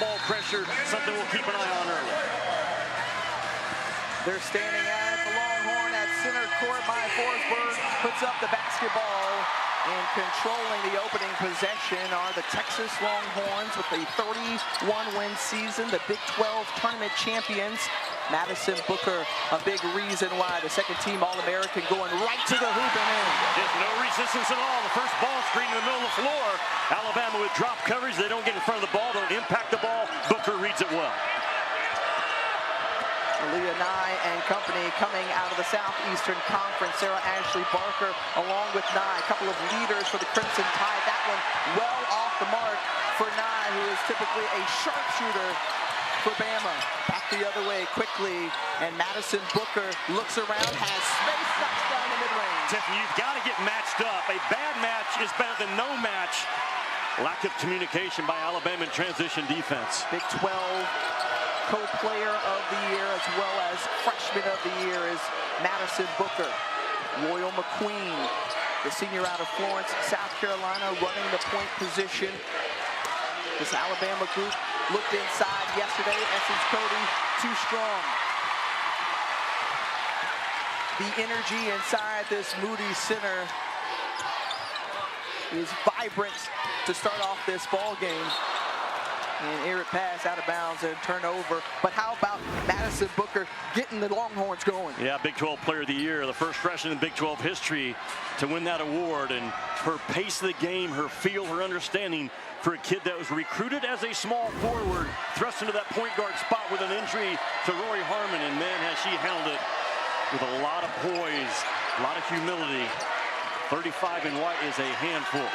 off-ball pressure, something we'll keep an eye on early. They're standing at the Longhorn at center court. Maya Forsberg puts up the basketball, and controlling the opening possession are the Texas Longhorns with a 31-win season, the Big 12 tournament champions. Madison Booker, a big reason why. The second-team All-American going right to the hoop and in. There's no resistance at all. The first ball screen in the middle of the floor. Alabama with drop coverage. They don't get in front of the ball, don't impact the ball. Booker reads it well. Aaliyah Nye and company coming out of the Southeastern Conference. Sarah Ashley Barker along with Nye, a couple of leaders for the Crimson Tide. That one well off the mark for Nye, who is typically a sharpshooter for Bama. Back the other way quickly, and Madison Booker looks around, has space, knocks down the mid-range. Tiffany, you've got to get matched up. A bad match is better than no match. Lack of communication by Alabama in transition defense. Big 12 co-player of the year as well as freshman of the year is Madison Booker. Royal McQueen, the senior out of Florence, South Carolina, running the point position. This Alabama group looked inside yesterday. Essence Cody too strong. The energy inside this Moody Center is vibrant to start off this ball game. And air it pass out of bounds and turnover. But how about Madison Booker getting the Longhorns going? Yeah, Big 12 Player of the Year, the first freshman in Big 12 history to win that award. And her pace of the game, her feel, her understanding for a kid that was recruited as a small forward, thrust into that point guard spot with an injury to Rory Harmon. And man, has she handled it with a lot of poise, a lot of humility. 35 in white is a handful.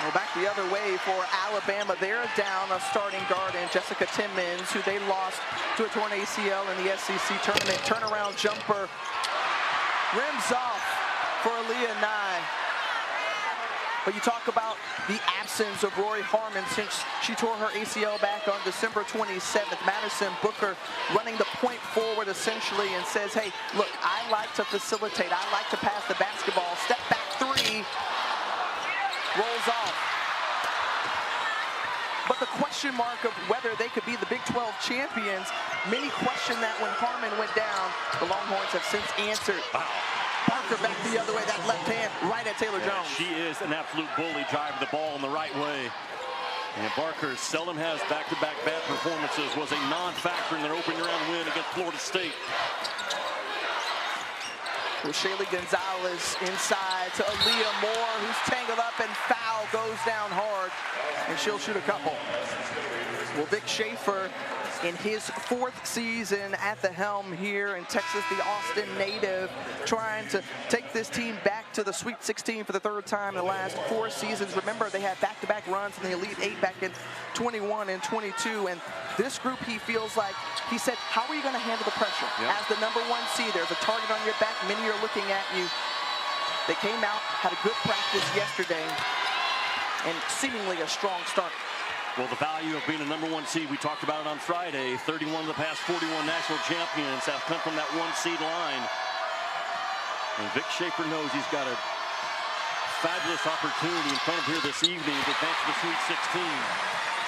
Well, back the other way for Alabama. They're down a starting guard in Jessica Timmons, who they lost to a torn ACL in the SEC tournament. Turnaround jumper rims off for Aaliyah Nye. But you talk about the absence of Rory Harmon since she tore her ACL back on December 27th. Madison Booker running the point forward essentially and says, hey, look, I like to facilitate. I like to pass the basketball. Step back three. Rolls off. But the question mark of whether they could be the Big 12 champions, many question that when Harmon went down. The Longhorns have since answered. Wow. Parker back the other way, that left hand right at Taylor Jones. She is an absolute bully, driving the ball in the right way. And Barker seldom has back-to-back bad performances, was a non-factor in their opening round win against Florida State. With Shaylee Gonzalez inside to Aaliyah Moore, who's tangled up and foul, goes down hard, and she'll shoot a couple. Well, Vic Schaefer, in his fourth season at the helm here in Texas, the Austin native, trying to take this team back to the Sweet 16 for the third time in the last 4 seasons. Remember, they had back-to-back runs in the Elite Eight back in 21 and 22, and this group, he feels like, he said, how are you going to handle the pressure? Yep. As the #1 seed, there's a target on your back, many are looking at you. They came out, had a good practice yesterday, and seemingly a strong start. Well, the value of being a #1 seed, we talked about it on Friday. 31 of the past 41 national champions have come from that 1 seed line. And Vic Schaefer knows he's got a fabulous opportunity in front of here this evening to advance to the Sweet 16.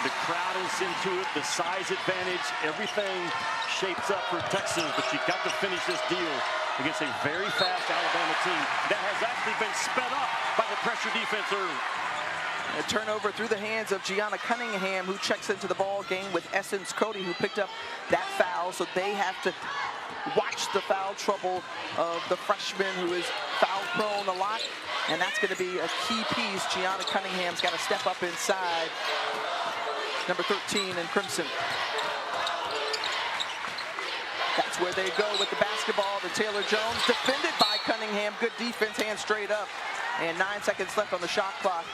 The crowd is into it, the size advantage, everything shapes up for Texas, but you've got to finish this deal against a very fast Alabama team that has actually been sped up by the pressure defense early. A turnover through the hands of Gianna Cunningham, who checks into the ball game with Essence Cody, who picked up that foul. So they have to watch the foul trouble of the freshman, who is foul prone a lot. And that's going to be a key piece. Gianna Cunningham's got to step up inside. Number 13 in Crimson. That's where they go with the basketball to Taylor Jones. Defended by Cunningham. Good defense, hands straight up. And 9 seconds left on the shot clock.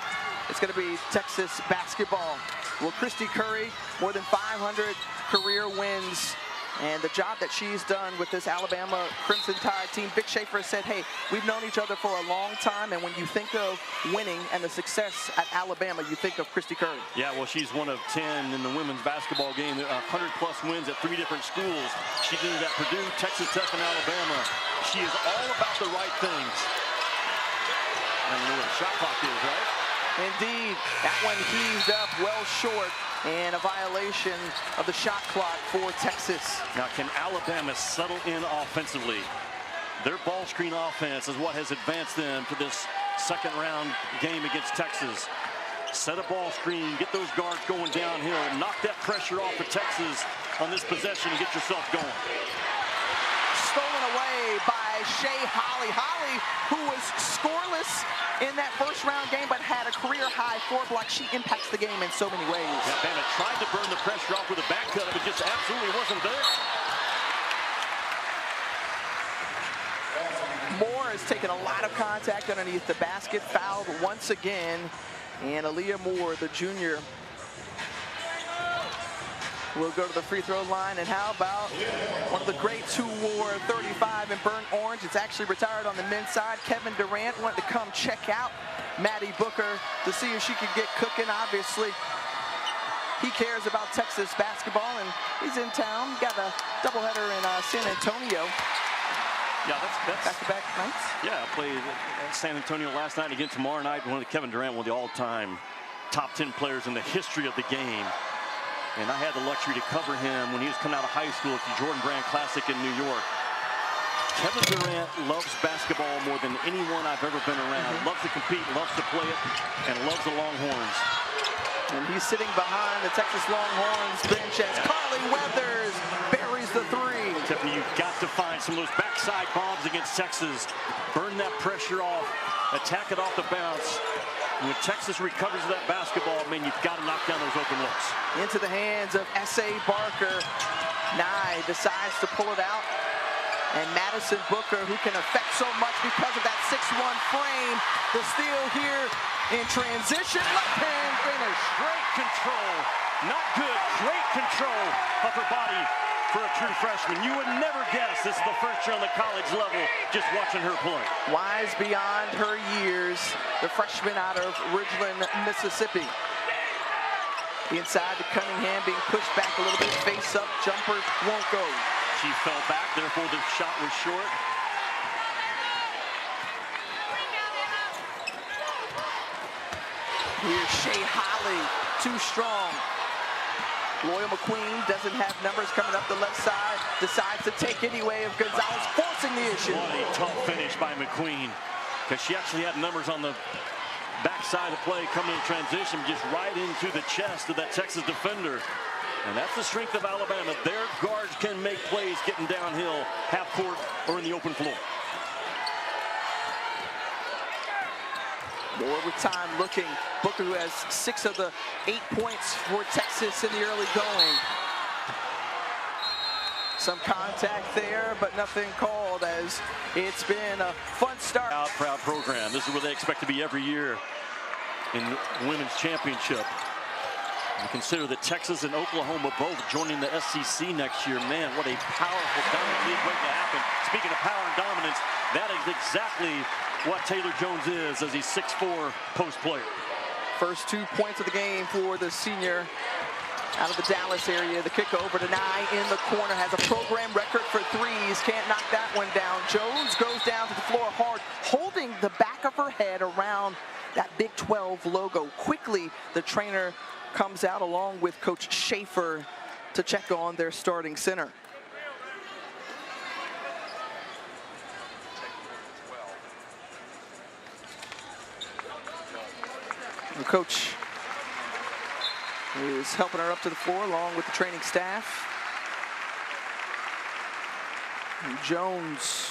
It's going to be Texas basketball. Well, Christy Curry, more than 500 career wins. And the job that she's done with this Alabama Crimson Tide team, Vic Schaefer said, hey, we've known each other for a long time, and when you think of winning and the success at Alabama, you think of Christy Curry. Yeah, well, she's one of 10 in the women's basketball game, 100-plus wins at 3 different schools. She did it at Purdue, Texas Tech, and Alabama. She is all about the right things. I don't know what a shot clock is, right? Indeed, that one heaved up well short. and a violation of the shot clock for Texas. Now, can Alabama settle in offensively? Their ball screen offense is what has advanced them to this second round game against Texas. Set a ball screen, get those guards going downhill, knock that pressure off of Texas on this possession and get yourself going. Stolen away by Shay Holle. Holle, who was scoreless in that first round game but had a career high 4 blocks. She impacts the game in so many ways. Alabama tried to burn the pressure off with a back cut, but just absolutely wasn't there. Moore has taken a lot of contact underneath the basket, fouled once again. And Aaliyah Moore, the junior, will go to the free throw line. And how about one of the greats who wore 35 in burnt orange? It's actually retired on the men's side. Kevin Durant wanted to come check out Maddie Booker to see if she could get cooking. Obviously, he cares about Texas basketball, and he's in town. Got a doubleheader in San Antonio. Yeah, that's back-to-back nights. Yeah, I played at San Antonio last night, again tomorrow night. Kevin Durant, one of the all-time top 10 players in the history of the game. And I had the luxury to cover him when he was coming out of high school at the Jordan Brand Classic in New York. Kevin Durant loves basketball more than anyone I've ever been around. Loves to compete, loves to play it, and loves the Longhorns. And he's sitting behind the Texas Longhorns bench as Carly Weathers buries the three. Tiffany, you've got to find some of those backside bombs against Texas. Burn that pressure off, attack it off the bounce. When Texas recovers that basketball, man, you've got to knock down those open looks. Into the hands of S.A. Barker. Nye decides to pull it out. And Madison Booker, who can affect so much because of that 6'1" frame. The steal here in transition. Left hand finish. Great control. Not good. Great control of her body for a true freshman. You would never guess this is the first year on the college level just watching her play. Wise beyond her years. The freshman out of Ridgeland, Mississippi. Inside to Cunningham, being pushed back a little bit. Face up, jumper won't go. She fell back, therefore the shot was short. Here's Shay Holle, too strong. Loyal McQueen doesn't have numbers coming up the left side. Decides to take anyway of Gonzalez, forcing the issue. What a tough finish by McQueen, because she actually had numbers on the backside of play coming in transition, just right into the chest of that Texas defender. And that's the strength of Alabama. Their guards can make plays getting downhill, half court, or in the open floor. More with time looking. Booker, who has 6 of the 8 points for Texas in the early going. Some contact there, but nothing called, as it's been a fun start. Proud program. This is where they expect to be every year in women's championship. You consider that Texas and Oklahoma both joining the SEC next year. Man, what a powerful, dominant league waiting to happen. Speaking of power and dominance, that is exactly what Taylor Jones is as a 6'4" post player. First 2 points of the game for the senior out of the Dallas area. The kick over to Nye in the corner. Has a program record for threes. Can't knock that one down. Jones goes down to the floor hard, holding the back of her head around that Big 12 logo. Quickly, the trainer comes out along with Coach Schaefer to check on their starting center. The coach is helping her up to the floor along with the training staff. And Jones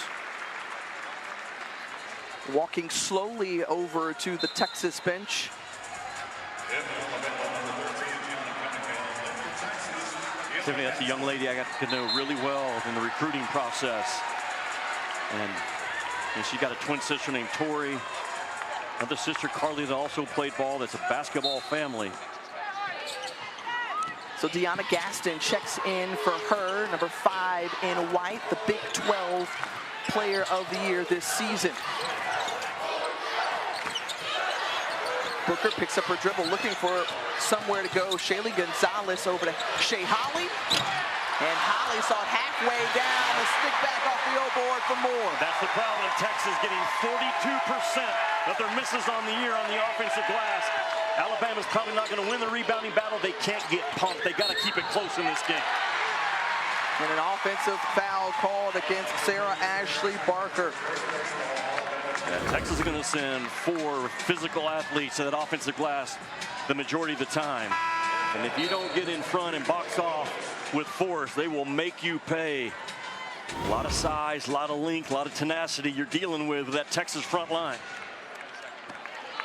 walking slowly over to the Texas bench. Tiffany, that's a young lady I got to know really well in the recruiting process. And she got a twin sister named Tori. Another sister, Carly, that also played ball. That's a basketball family. So Deanna Gaston checks in for her, number 5 in white, the Big 12 Player of the Year this season. Booker picks up her dribble, looking for somewhere to go. Shaylee Gonzalez over to Shay Holle. And Holle saw it halfway down and stick back off the O board for more. That's the problem. Texas getting 42% of their misses on the year on the offensive glass. Alabama's probably not going to win the rebounding battle. They can't get pumped. They got to keep it close in this game. And an offensive foul called against Sarah Ashley Barker. Yeah, Texas is going to send 4 physical athletes to that offensive glass the majority of the time. And if you don't get in front and box off with force, they will make you pay. A lot of size, a lot of length, a lot of tenacity you're dealing with that Texas front line.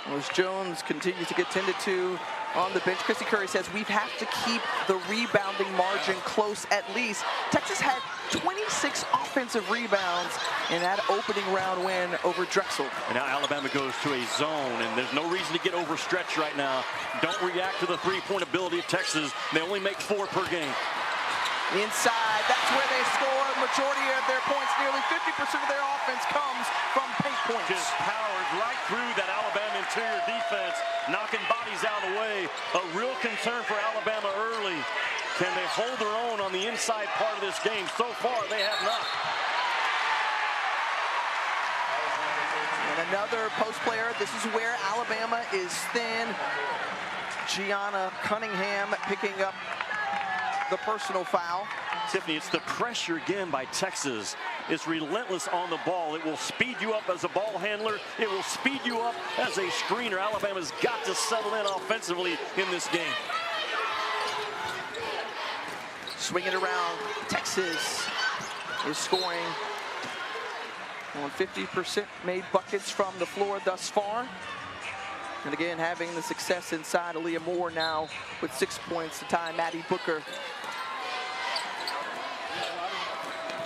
As Jones continues to get tended to on the bench, Christy Curry says we have to keep the rebounding margin close at least. Texas had 26 offensive rebounds in that opening round win over Drexel. And now Alabama goes to a zone, and there's no reason to get overstretched right now. Don't react to the three-point ability of Texas. They only make 4 per game. Inside, that's where they score. Majority of their points, nearly 50% of their offense comes from paint points. Just powered right through that Alabama interior defense, knocking bodies out of the way. A real concern for Alabama early. Can they hold their own on the inside part of this game? So far, they have not. And another post player. This is where Alabama is thin. Gianna Cunningham picking up the personal foul. Tiffany, it's the pressure again by Texas. It's relentless on the ball. It will speed you up as a ball handler. It will speed you up as a screener. Alabama's got to settle in offensively in this game. Swing it around. Texas is scoring on 50% made buckets from the floor thus far. And again, having the success inside. Aaliyah Moore now with 6 points to tie Maddie Booker.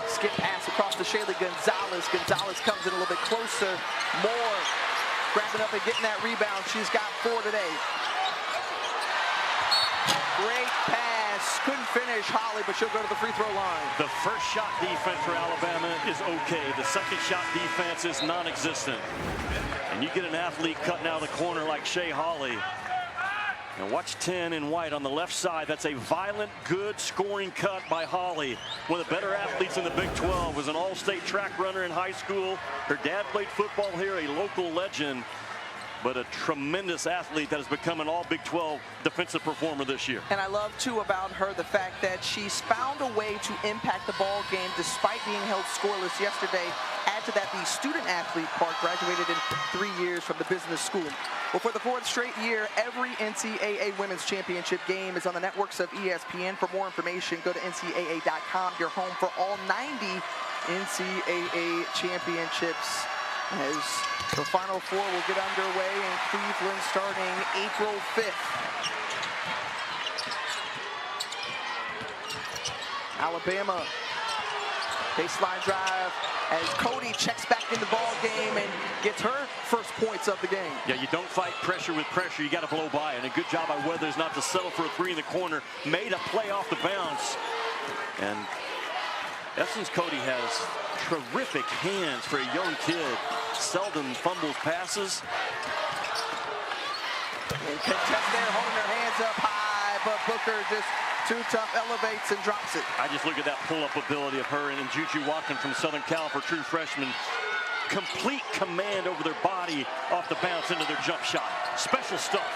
Skip pass across to Shaylee Gonzalez. Gonzalez comes in a little bit closer. Moore grabbing up and getting that rebound. She's got 4 today. Great pass. Couldn't finish Holly, but she'll go to the free throw line. The first shot defense for Alabama is okay. The second shot defense is non-existent. And you get an athlete cutting out of the corner like Shay Holly. And watch 10 in white on the left side. That's a violent, good scoring cut by Holly. One of the better athletes in the Big 12. Was an all-state track runner in high school. Her dad played football here, a local legend. But a tremendous athlete that has become an all Big 12 defensive performer this year. And I love, too, about her the fact that she's found a way to impact the ball game despite being held scoreless yesterday. Add to that the student-athlete part, graduated in 3 years from the business school. Well, for the 4th straight year, every NCAA Women's Championship game is on the networks of ESPN. For more information, go to NCAA.com, your home for all 90 NCAA championships. As the Final Four will get underway in Cleveland starting April 5th. Alabama, baseline drive as Cody checks back in the ball game and gets her first points of the game. Yeah, you don't fight pressure with pressure. You got to blow by it. And a good job by Weathers not to settle for a 3 in the corner. Made a play off the bounce. And Essence Cody has terrific hands for a young kid. Seldom fumbles passes. And contest there, holding their hands up high, but Booker just too tough, elevates and drops it. I just look at that pull-up ability of her and Juju Watkins from Southern Cal for true freshman. Complete command over their body off the bounce into their jump shot. Special stuff.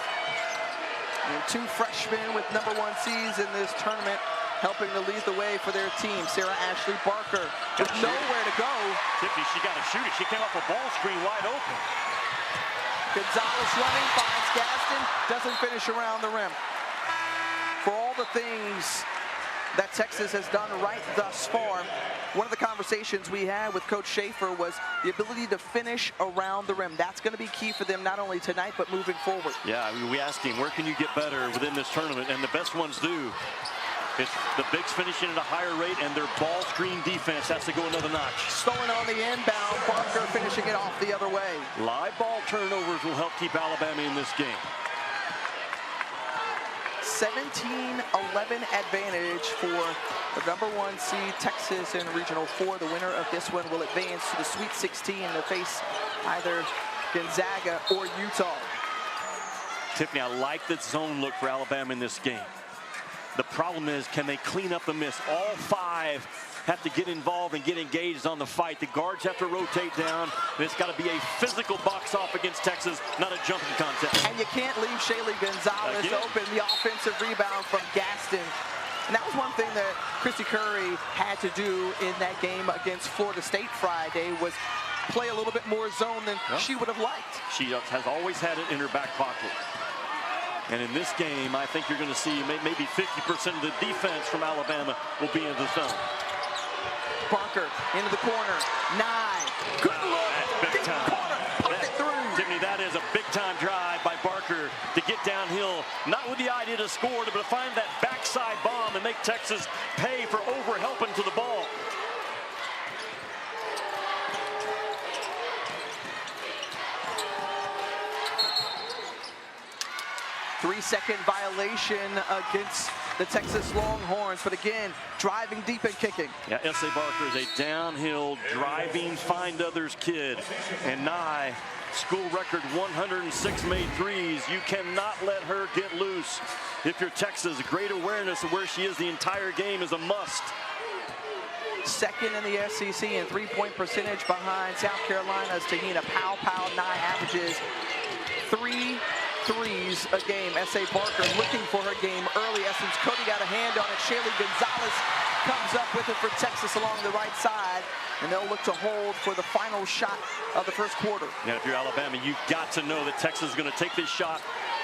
And 2 freshmen with #1 seeds in this tournament, helping to lead the way for their team. Sarah Ashley Barker with nowhere to go. Tiffany, she got to shoot it. She came off a ball screen wide open. Gonzalez running, finds Gaston, doesn't finish around the rim. For all the things that Texas has done right thus far, one of the conversations we had with Coach Schaefer was the ability to finish around the rim. That's going to be key for them not only tonight, but moving forward. Yeah, I mean, we asked him, where can you get better within this tournament? And the best ones do. It's the bigs finishing at a higher rate, and their ball screen defense has to go another notch. Stolen on the inbound, Barker finishing it off the other way. Live ball turnovers will help keep Alabama in this game. 17-11 advantage for the #1 seed Texas in Regional 4. The winner of this one will advance to the Sweet 16 to face either Gonzaga or Utah. Tiffany, I like the zone look for Alabama in this game. The problem is, can they clean up the miss? All 5 have to get involved and get engaged on the fight. The guards have to rotate down, and it's got to be a physical box-off against Texas, not a jumping contest. And you can't leave Shaylee Gonzalez open. The offensive rebound from Gaston. And that was one thing that Christy Curry had to do in that game against Florida State Friday, was play a little bit more zone than she would have liked. She has always had it in her back pocket. And in this game, I think you're going to see maybe 50% of the defense from Alabama will be in the zone. Barker into the corner. Nye. Good look. That's big time. Corner. It through. Tiffany, that is a big-time drive by Barker to get downhill, not with the idea to score, but to find that backside bomb and make Texas pay for over-helping to the ball. 3-second violation against the Texas Longhorns, but again, driving deep and kicking. Yeah, S.A. Barker is a downhill, driving, find others kid. And Nye, school record 106 made threes. You cannot let her get loose. If you're Texas, great awareness of where she is the entire game is a must. Second in the SEC in three-point percentage behind South Carolina's Tahina Pow. Nye averages 3 threes a game. S.A. Barker looking for her game early. Essence Cody got a hand on it. Shaylee Gonzalez comes up with it for Texas along the right side, and they'll look to hold for the final shot of the first quarter. Yeah, if you're Alabama, you've got to know that Texas is going to take this shot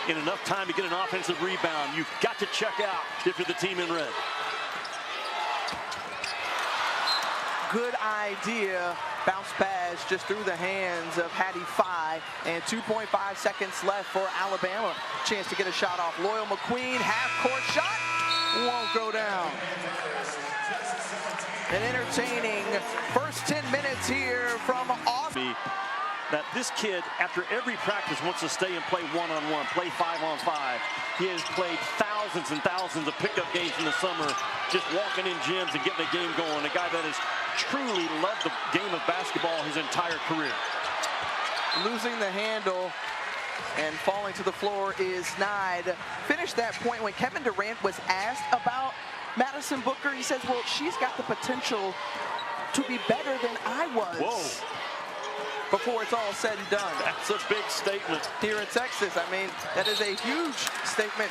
in enough time to get an offensive rebound. You've got to check out if you're the team in red. Good idea. Bounce pass just through the hands of Hattie Phi, and 2.5 seconds left for Alabama. Chance to get a shot off. Loyal McQueen, half-court shot, won't go down. An entertaining first 10 minutes here from Austin. That this kid, after every practice, wants to stay and play one-on-one, play 5-on-5. He has played thousands and thousands of pickup games in the summer, just walking in gyms and getting a game going. A guy that has truly loved the game of basketball his entire career. Losing the handle and falling to the floor is Nye. Finished that point when Kevin Durant was asked about Madison Booker. He says, well, she's got the potential to be better than I was. Whoa. Before it's all said and done. That's a big statement. Here in Texas, I mean, that is a huge statement.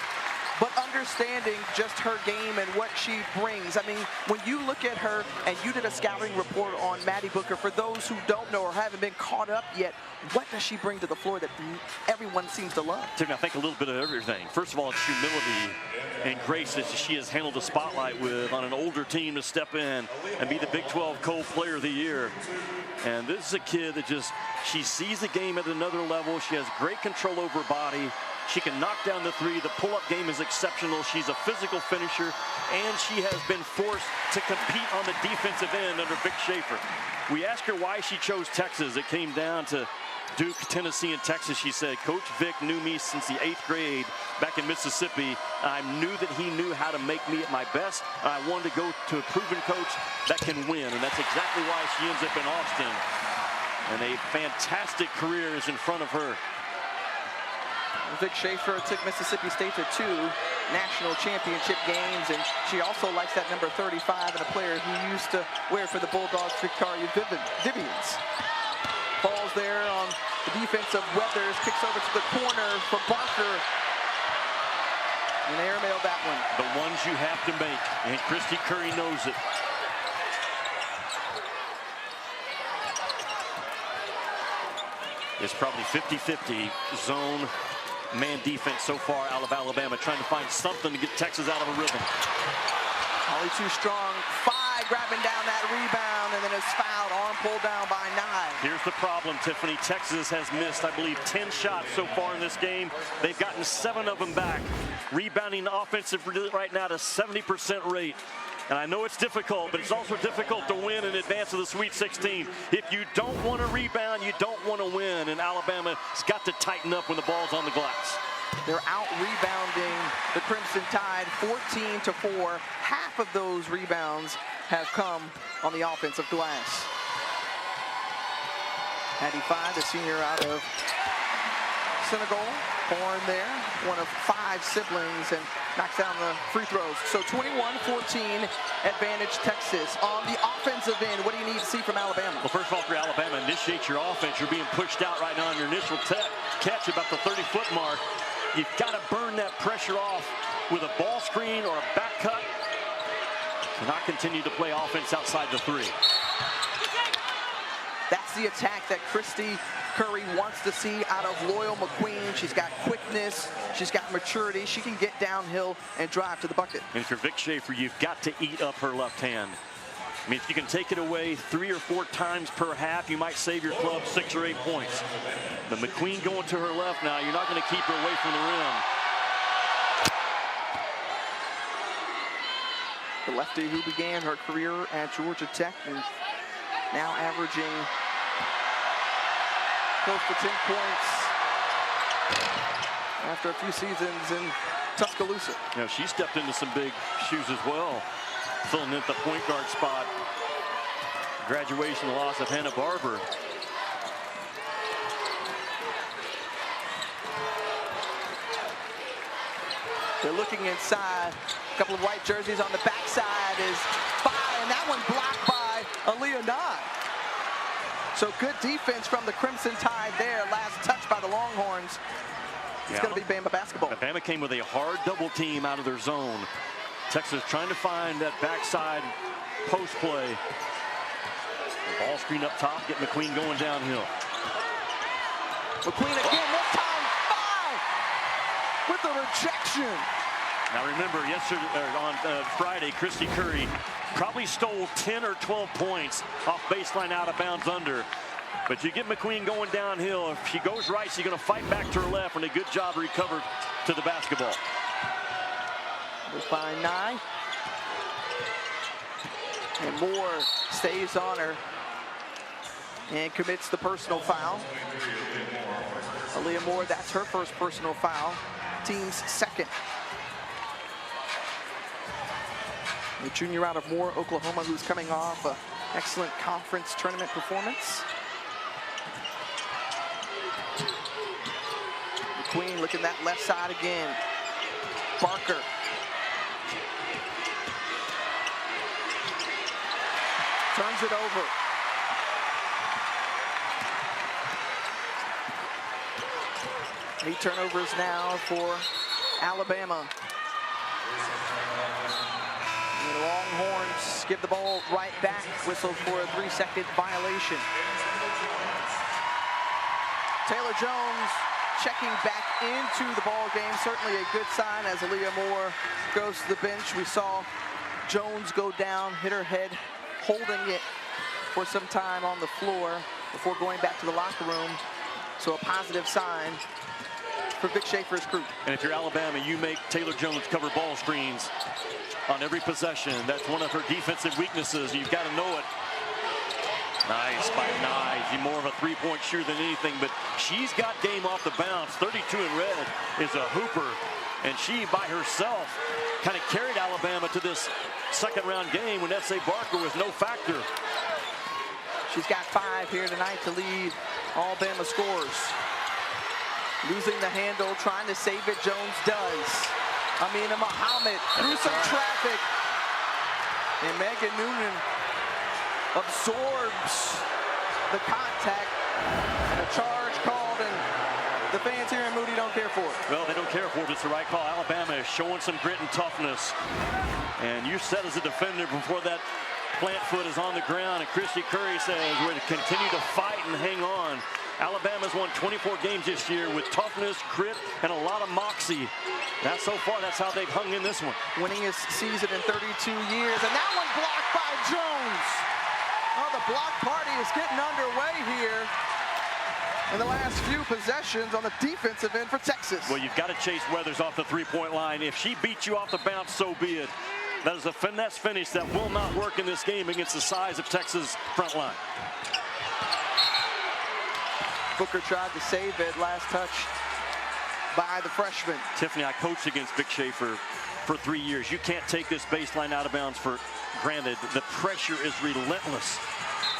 But understanding just her game and what she brings. I mean, when you look at her, and you did a scouting report on Maddie Booker, for those who don't know or haven't been caught up yet, what does she bring to the floor that everyone seems to love? Tim, I think a little bit of everything. First of all, it's humility and grace that she has handled the spotlight with on an older team to step in and be the Big 12 Co-Player of the Year. And this is a kid that she sees the game at another level. She has great control over her body. She can knock down the three. The pull-up game is exceptional. She's a physical finisher, and she has been forced to compete on the defensive end under Vic Schaefer. We asked her why she chose Texas. It came down to Duke, Tennessee, and Texas. She said, Coach Vic knew me since the 8th grade back in Mississippi. I knew that he knew how to make me at my best. I wanted to go to a proven coach that can win, and that's exactly why she ends up in Austin. And a fantastic career is in front of her. Vic Schaefer took Mississippi State to 2 national championship games, and she also likes that number 35 and a player who used to wear for the Bulldogs, Victoria Vivians. Falls there on the defense of Weathers, kicks over to the corner for Barker. And airmailed that one. The ones you have to make, and Christy Curry knows it. It's probably 50-50 zone man defense so far out of Alabama, trying to find something to get Texas out of a rhythm. Holly too strong. Phi grabbing down that rebound, and then is fouled. Arm pulled down by Nye. Here's the problem, Tiffany. Texas has missed, I believe, 10 shots so far in this game. They've gotten 7 of them back. Rebounding offensive right now to 70% rate. And I know it's difficult, but it's also difficult to win in advance of the Sweet 16. If you don't want to rebound, you don't want to win. And Alabama's got to tighten up when the ball's on the glass. They're out rebounding the Crimson Tide 14-4. Half of those rebounds have come on the offensive glass. Hattie Phi, the senior out of walks in a goal. Horn there, one of 5 siblings, and knocks down the free throws. So 21-14 advantage Texas. On the offensive end, what do you need to see from Alabama? Well, first of all, for Alabama, initiate your offense. You're being pushed out right now on your initial catch about the 30-foot mark. You've got to burn that pressure off with a ball screen or a back cut to not continue to play offense outside the 3. That's the attack that Kristy Curry wants to see out of Loyal McQueen. She's got quickness, she's got maturity, she can get downhill and drive to the bucket. And if you're Vic Schaefer, you've got to eat up her left hand. I mean, if you can take it away 3 or 4 times per half, you might save your club 6 or 8 points. But McQueen going to her left now, you're not going to keep her away from the rim. The lefty who began her career at Georgia Tech and now averaging close to 10 points after a few seasons in Tuscaloosa. You know, she stepped into some big shoes as well, filling in at the point guard spot. Graduation loss of Hannah Barber. They're looking inside. A couple of white jerseys on the backside is Fye, and that one blocked by Aaliyah Nye. So good defense from the Crimson Tide there. Last touch by the Longhorns. It's going to be Bama basketball. Bama came with a hard double team out of their zone. Texas trying to find that backside post play. The ball screen up top, get McQueen going downhill. McQueen again, this time Fye with the rejection. Now remember, on Friday, Kristy Curry probably stole 10 or 12 points off baseline out of bounds under. But you get McQueen going downhill. If she goes right, she's going to fight back to her left, and a good job recovered to the basketball. We'll find Nye. And Moore stays on her and commits the personal foul. Aaliyah Moore, that's her first personal foul. Team's second. The junior out of Moore, Oklahoma, who's coming off an excellent conference tournament performance. McQueen looking that left side again. Barker. Turns it over. 8 turnovers now for Alabama. And the Longhorns give the ball right back. Whistle for a 3-second violation. Taylor Jones checking back into the ball game. Certainly a good sign as Aaliyah Moore goes to the bench. We saw Jones go down, hit her head, holding it for some time on the floor before going back to the locker room. So a positive sign for Vic Schaefer's crew. And if you're Alabama, you make Taylor Jones cover ball screens on every possession. That's one of her defensive weaknesses. You've got to know it. Nice by Nye. She's more of a three-point shooter than anything, but she's got game off the bounce. 32 in red is a hooper, and she by herself kind of carried Alabama to this second-round game when S.A. Barker was no factor. She's got 5 here tonight to lead all Bama scores. Losing the handle, trying to save it, Jones does. Amina Muhammad through some traffic. And Megan Noonan absorbs the contact. And a charge called, and the fans here in Moody don't care for it. Well, they don't care for it. It's the right call. Alabama is showing some grit and toughness. And you said as a defender before that plant foot is on the ground, and Kristy Curry says we're going to continue to fight and hang on. Alabama's won 24 games this year with toughness, grit, and a lot of moxie. So far, that's how they've hung in this one. Winningest season in 32 years, and that one blocked by Jones. Oh, the block party is getting underway here in the last few possessions on the defensive end for Texas. Well, you've got to chase Weathers off the three-point line. If she beats you off the bounce, so be it. That is a finesse finish that will not work in this game against the size of Texas front line. Booker tried to save it. Last touch by the freshman. Tiffany, I coached against Vic Schaefer for 3 years. You can't take this baseline out of bounds for granted. The pressure is relentless.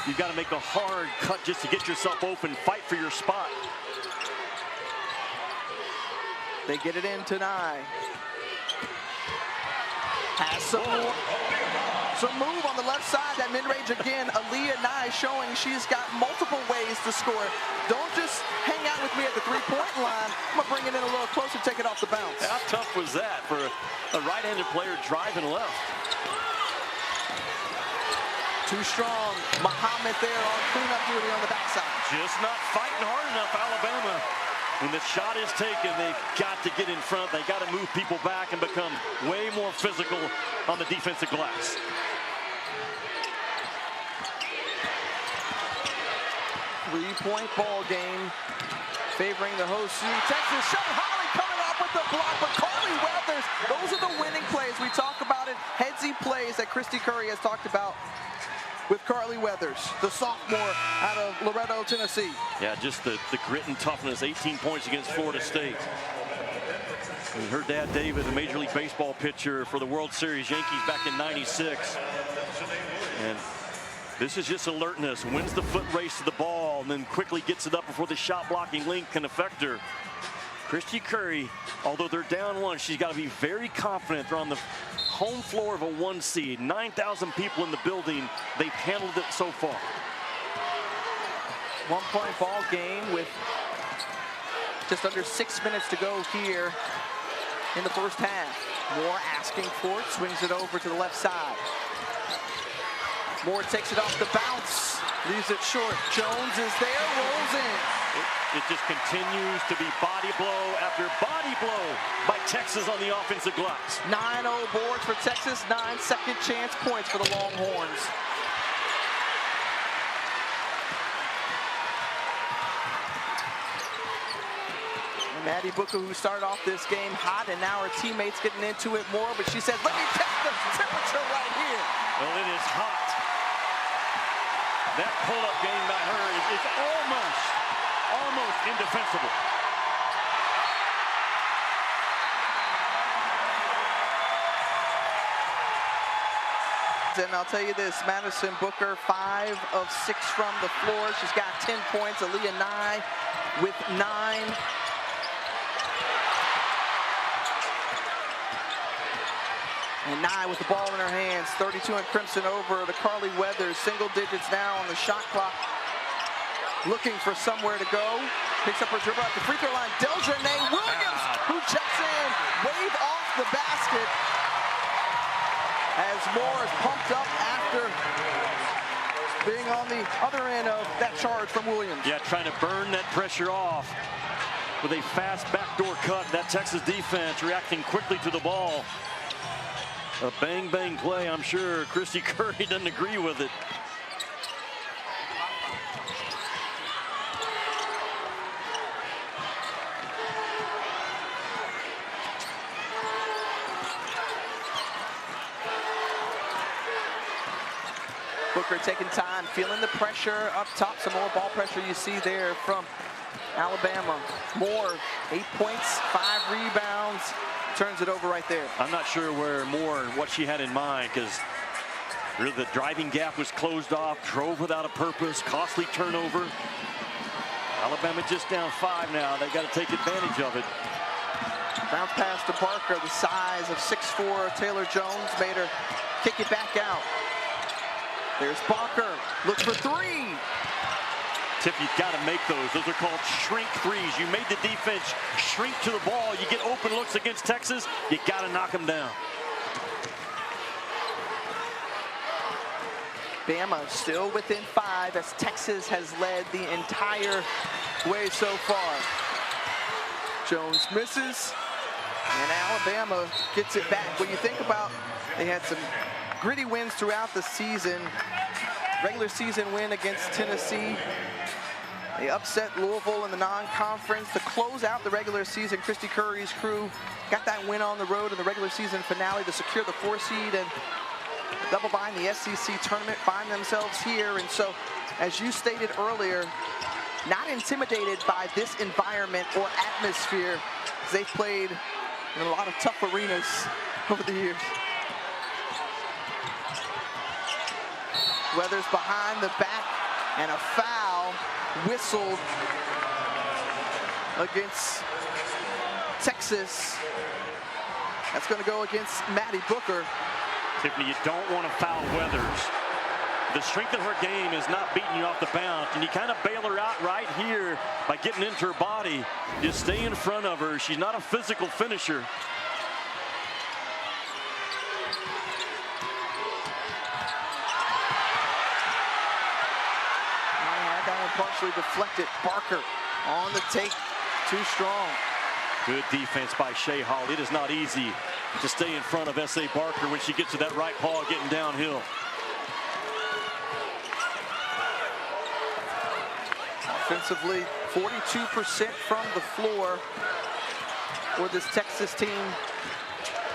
You've got to make a hard cut just to get yourself open, fight for your spot. They get it in to Nye. Has some move on the left side. That mid-range again. Aaliyah Nye showing she's got multiple ways to score. Don't just hang out with me at the three-point line. I'm gonna bring it in a little closer, take it off the bounce. How tough was that for a right-handed player driving left? Too strong. Muhammad there on cleanup duty on the backside. Just not fighting hard enough, Alabama. When the shot is taken, they've got to get in front. They got to move people back and become way more physical on the defensive glass. Three-point ball game favoring the host Texas. Shelly Holly coming up with the block, but Carly Weathers, those are the winning plays. We talk about it, headsy plays that Kristy Curry has talked about with Carly Weathers, the sophomore out of Loretto, Tennessee. Yeah, just the grit and toughness. 18 points against Florida State. And her dad, David, a Major League Baseball pitcher for the World Series Yankees back in '96. And this is just alertness. Wins the foot race to the ball and then quickly gets it up before the shot blocking link can affect her. Kristy Curry, although they're down one, she's got to be very confident. They're on the home floor of a 1 seed. 9,000 people in the building. They've handled it so far. 1-point ball game with just under 6 minutes to go here in the first half. Moore asking for it, swings it over to the left side. Moore takes it off the bounce, leaves it short. Jones is there, rolls in. It just continues to be body blow after body blow by Texas on the offensive glass. 9-0 boards for Texas, 9 second chance points for the Longhorns. And Maddie Booker, who started off this game hot, and now her teammates getting into it more, but she says, let me test the temperature right here. Well, it is hot. That pull-up game by her is almost indefensible. And I'll tell you this, Madison Booker, 5 of 6 from the floor. She's got 10 points. Aaliyah Nye with 9. And Nye with the ball in her hands, 32 in crimson over to Carly Weathers. Single digits now on the shot clock. Looking for somewhere to go. Picks up her dribble at the free throw line. Deljanae Williams, who checks in, wave off the basket. As Moore is pumped up after being on the other end of that charge from Williams. Yeah, trying to burn that pressure off with a fast backdoor cut. That Texas defense reacting quickly to the ball. A bang-bang play. I'm sure Kristy Curry doesn't agree with it. Booker taking time, feeling the pressure up top. Some more ball pressure you see there from Alabama. Moore, 8 points, 5 rebounds. Turns it over right there. I'm not sure where Moore, what she had in mind, because really the driving gap was closed off, drove without a purpose, costly turnover. Alabama just down 5 now. They got to take advantage of it. Bounce pass to Parker, the size of 6'4" Taylor Jones made her kick it back out. There's Barker, looks for 3. Tip, you've got to make those. Those are called shrink threes. You made the defense shrink to the ball. You get open looks against Texas, you got to knock them down. Bama still within 5 as Texas has led the entire way so far. Jones misses, and Alabama gets it back. When you think about, they had some gritty wins throughout the season. Regular season win against Tennessee. They upset Louisville in the non-conference to close out the regular season. Kristy Curry's crew got that win on the road in the regular season finale to secure the 4 seed and double bind the SEC tournament, find themselves here. And so, as you stated earlier, not intimidated by this environment or atmosphere, as they've played in a lot of tough arenas over the years. Weathers behind the back, and a foul whistled against Texas. That's going to go against Maddie Booker. Tiffany, you don't want to foul Weathers. The strength of her game is not beating you off the bounce, and you kind of bail her out right here by getting into her body. Just stay in front of her. She's not a physical finisher. That one partially deflected. Barker on the take, too strong. Good defense by Shea Holly. It is not easy to stay in front of S.A. Barker when she gets to that right paw getting downhill. Offensively, 42% from the floor for this Texas team.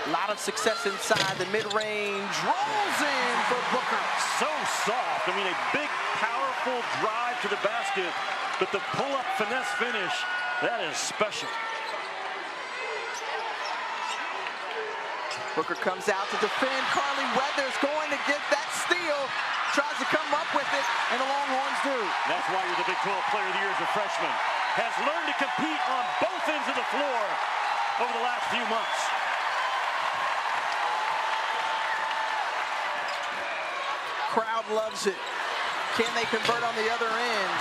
A lot of success inside the mid-range. Rolls in for Booker. So soft. I mean, a big, powerful drive to the basket, but the pull-up finesse finish, that is special. Booker comes out to defend. Carly Weathers going to get that steal. Tries to come up with it, and the Longhorns do. That's why you're the Big 12 Player of the Year as a freshman. Has learned to compete on both ends of the floor over the last few months. Crowd loves it. Can they convert on the other end?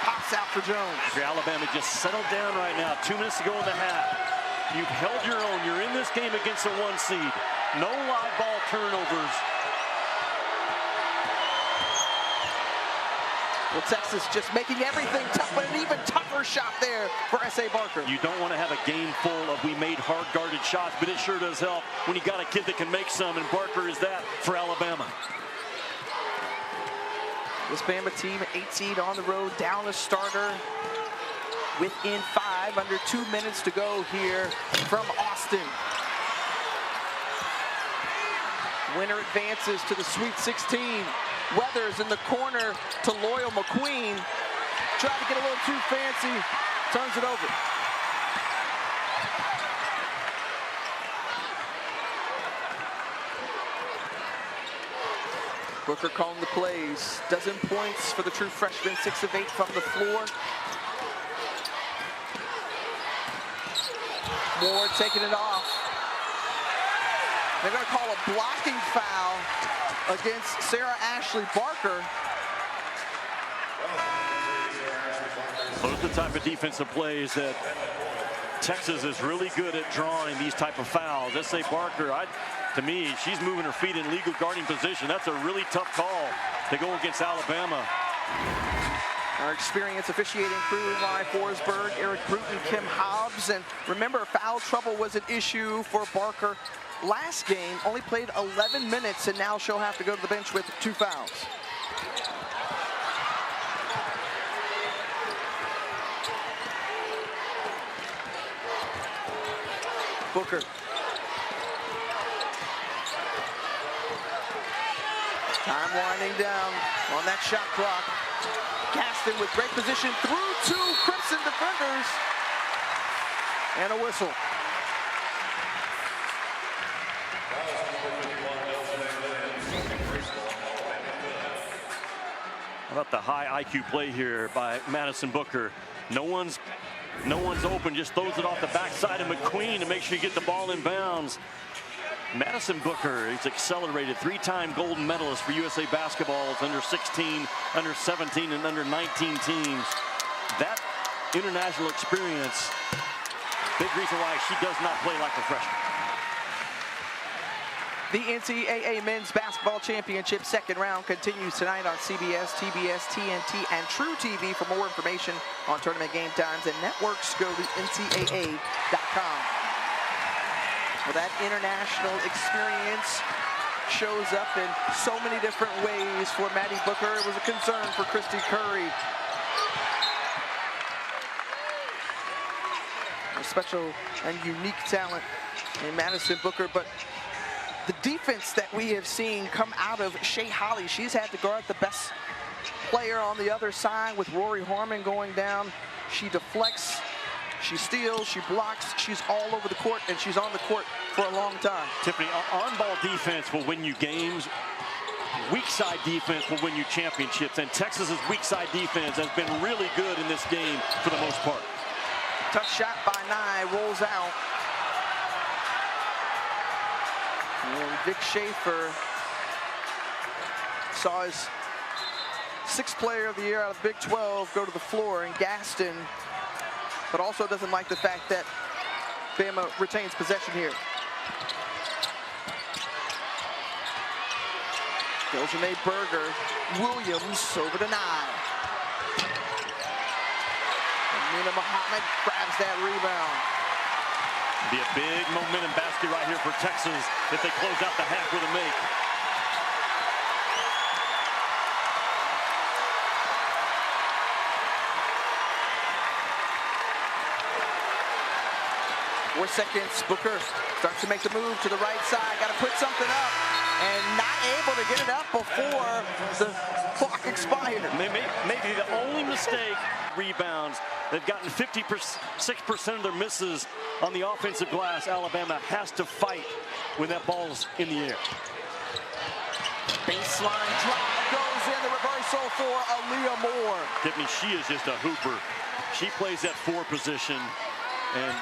Pops out for Jones. If you're Alabama, just settle down right now. 2 minutes to go in the half. You've held your own. You're in this game against a 1 seed. No live ball turnovers. Well, Texas just making everything tough, but an even tougher shot there for S.A. Barker. You don't want to have a game full of we made hard-guarded shots, but it sure does help when you got a kid that can make some, and Barker is that for Alabama. This Bama team, 8 seed on the road, down a starter. Within 5, under 2 minutes to go here from Austin. Winner advances to the Sweet 16. Weathers in the corner to Loyal McQueen. Tried to get a little too fancy, turns it over. Booker calling the plays. Dozen points for the true freshman, 6 of 8 from the floor. Moore taking it off. They're going to call a blocking foul against Sarah Ashley Barker. Those are the type of defensive plays that Texas is really good at drawing these type of fouls. S.A. Barker, to me, she's moving her feet in legal guarding position. That's a really tough call to go against Alabama. Our experienced officiating crew, Rye Forsberg, Eric Bruton, Kim Hobbs. And remember, foul trouble was an issue for Barker last game. Only played 11 minutes, and now she'll have to go to the bench with 2 fouls. Booker. Time winding down on that shot clock. Gaston with great position through 2 Crimson defenders. And a whistle. How about the high IQ play here by Madison Booker? No one's open, just throws it off the backside of McQueen to make sure you get the ball in bounds. Madison Booker is accelerated, 3-time gold medalist for USA Basketball's under 16, under 17, and under 19 teams. That international experience, big reason why she does not play like a freshman. The NCAA Men's Basketball Championship second round continues tonight on CBS, TBS, TNT, and True TV. For more information on tournament game times and networks, go to ncaa.com. Well, that international experience shows up in so many different ways for Maddie Booker. It was a concern for Christy Curry. A special and unique talent in Madison Booker, but the defense that we have seen come out of Shea Holly, she's had to guard the best player on the other side with Rory Harmon going down. She deflects, she steals, she blocks, she's all over the court, and she's on the court for a long time. Tiffany, on-ball defense will win you games. Weak side defense will win you championships, and Texas's weak side defense has been really good in this game for the most part. Tough shot by Nye, rolls out. And Vic Schaefer saw his 6th player of the year out of the Big 12 go to the floor in Gaston, but also doesn't like the fact that Bama retains possession here. Deljanae Berger, Williams over to Nye. Nina Muhammad grabs that rebound. Be a big momentum basket right here for Texas if they close out the half with a make. 4 seconds, Booker starts to make the move to the right side, got to put something up, and not able to get it up before the clock expired. Maybe the only mistake, rebounds. They've gotten 56% of their misses on the offensive glass. Alabama has to fight when that ball's in the air. Baseline drive goes in, the reversal for Aaliyah Moore. Tiffany, she is just a hooper. She plays that 4 position, and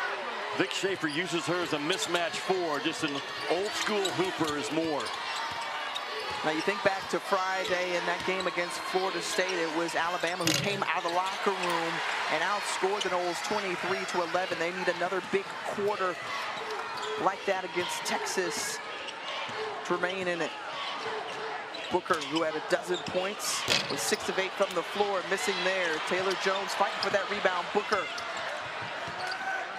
Vic Schaefer uses her as a mismatch 4. Just an old school hooper is Moore. Now you think back to Friday in that game against Florida State, it was Alabama who came out of the locker room and outscored the Noles 23-11. They need another big quarter like that against Texas to remain in it. Booker, who had 12 points, was 6 of 8 from the floor, missing there. Taylor Jones fighting for that rebound. Booker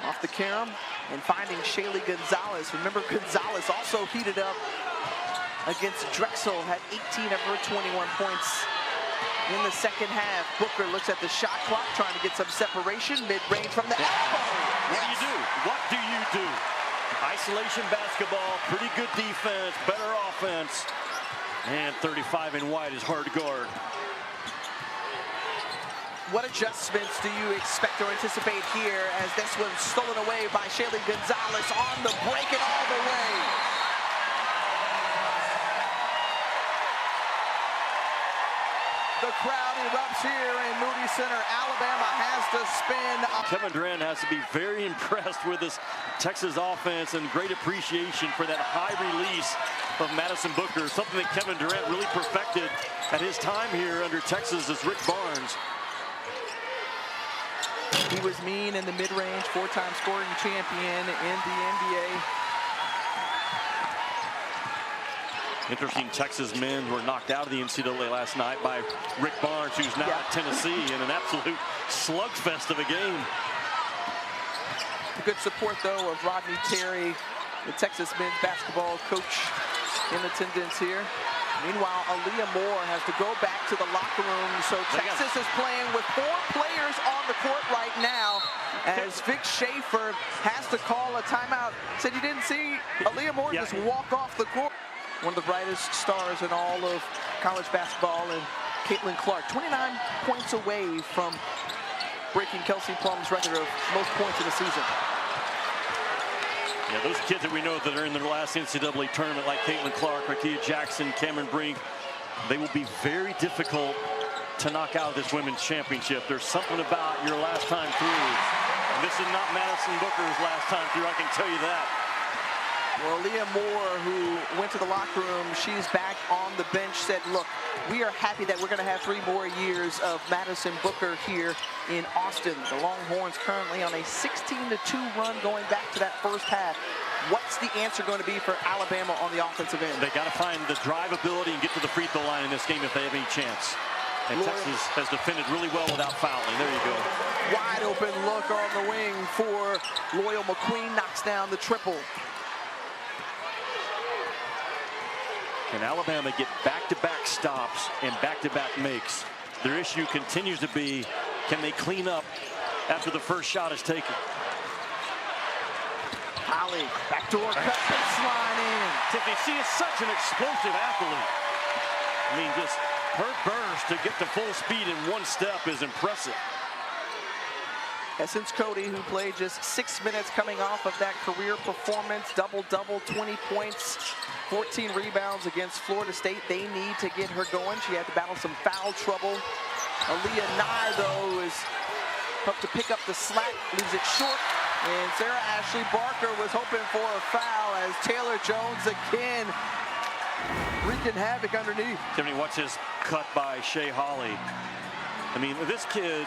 off the carom and finding Shaylee Gonzalez. Remember, Gonzalez also heated up against Drexel, had 18 of her 21 points in the second half. Booker looks at the shot clock, trying to get some separation, mid-range from the elbow. What do you do? What do you do? Isolation basketball, pretty good defense, better offense, and 35 in white is hard to guard. What adjustments do you expect or anticipate here as this one's stolen away by Shaylee Gonzalez on the break and all the way? The crowd erupts here in Moody Center. Alabama has to spin. Kevin Durant has to be very impressed with this Texas offense and great appreciation for that high release of Madison Booker, something that Kevin Durant really perfected at his time here under Texas as Rick Barnes. He was mean in the mid-range, 4-time scoring champion in the NBA. Interesting, Texas men were knocked out of the NCAA last night by Rick Barnes, who's now at Tennessee in an absolute slugfest of a game. Good support, though, of Rodney Terry, the Texas men's basketball coach, in attendance here. Meanwhile, Aaliyah Moore has to go back to the locker room. So Texas is playing with 4 players on the court right now as Vic Schaefer has to call a timeout. Said you didn't see Aaliyah Moore just walk off the court. One of the brightest stars in all of college basketball, and Caitlin Clark, 29 points away from breaking Kelsey Plum's record of most points in a season. Yeah, those kids that we know that are in their last NCAA tournament, like Caitlin Clark, Rakia Jackson, Cameron Brink, they will be very difficult to knock out of this women's championship. There's something about your last time through. And this is not Madison Booker's last time through, I can tell you that. Well, Aaliyah Moore, who went to the locker room, she's back on the bench, said, look, we are happy that we're going to have 3 more years of Madison Booker here in Austin. The Longhorns currently on a 16-2 run going back to that first half. What's the answer going to be for Alabama on the offensive end? They got to find the drive ability and get to the free throw line in this game if they have any chance. And Texas has defended really well without fouling. There you go. Wide open look on the wing for Loyal McQueen, knocks down the triple. Can Alabama get back-to-back stops and back-to-back makes? Their issue continues to be, can they clean up after the first shot is taken? Holly, backdoor cut, baseline in. Tiffany, she is such an explosive athlete. I mean, just her burst to get to full speed in 1 step is impressive. Essence Cody, who played just 6 minutes coming off of that career performance, double-double, 20 points, 14 rebounds against Florida State. They need to get her going. She had to battle some foul trouble. Aaliyah Nye, though, is up to pick up the slack, leaves it short. And Sarah Ashley Barker was hoping for a foul as Taylor Jones again wreaking havoc underneath. Tiffany, watch this cut by Shay Holly. I mean, this kid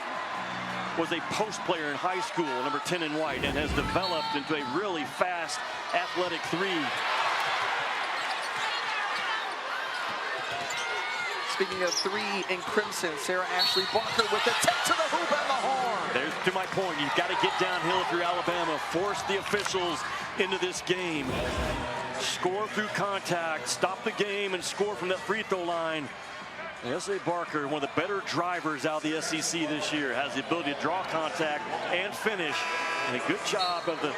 was a post player in high school, number 10 in white, and has developed into a really fast, athletic three. Speaking of three in crimson, Sarah Ashley Barker with the tip to the hoop and the horn. There's to my point. You've got to get downhill if you're Alabama. Force the officials into this game. Score through contact. Stop the game and score from that free throw line. S.A. Barker, one of the better drivers out of the SEC this year, has the ability to draw contact and finish. And a good job of the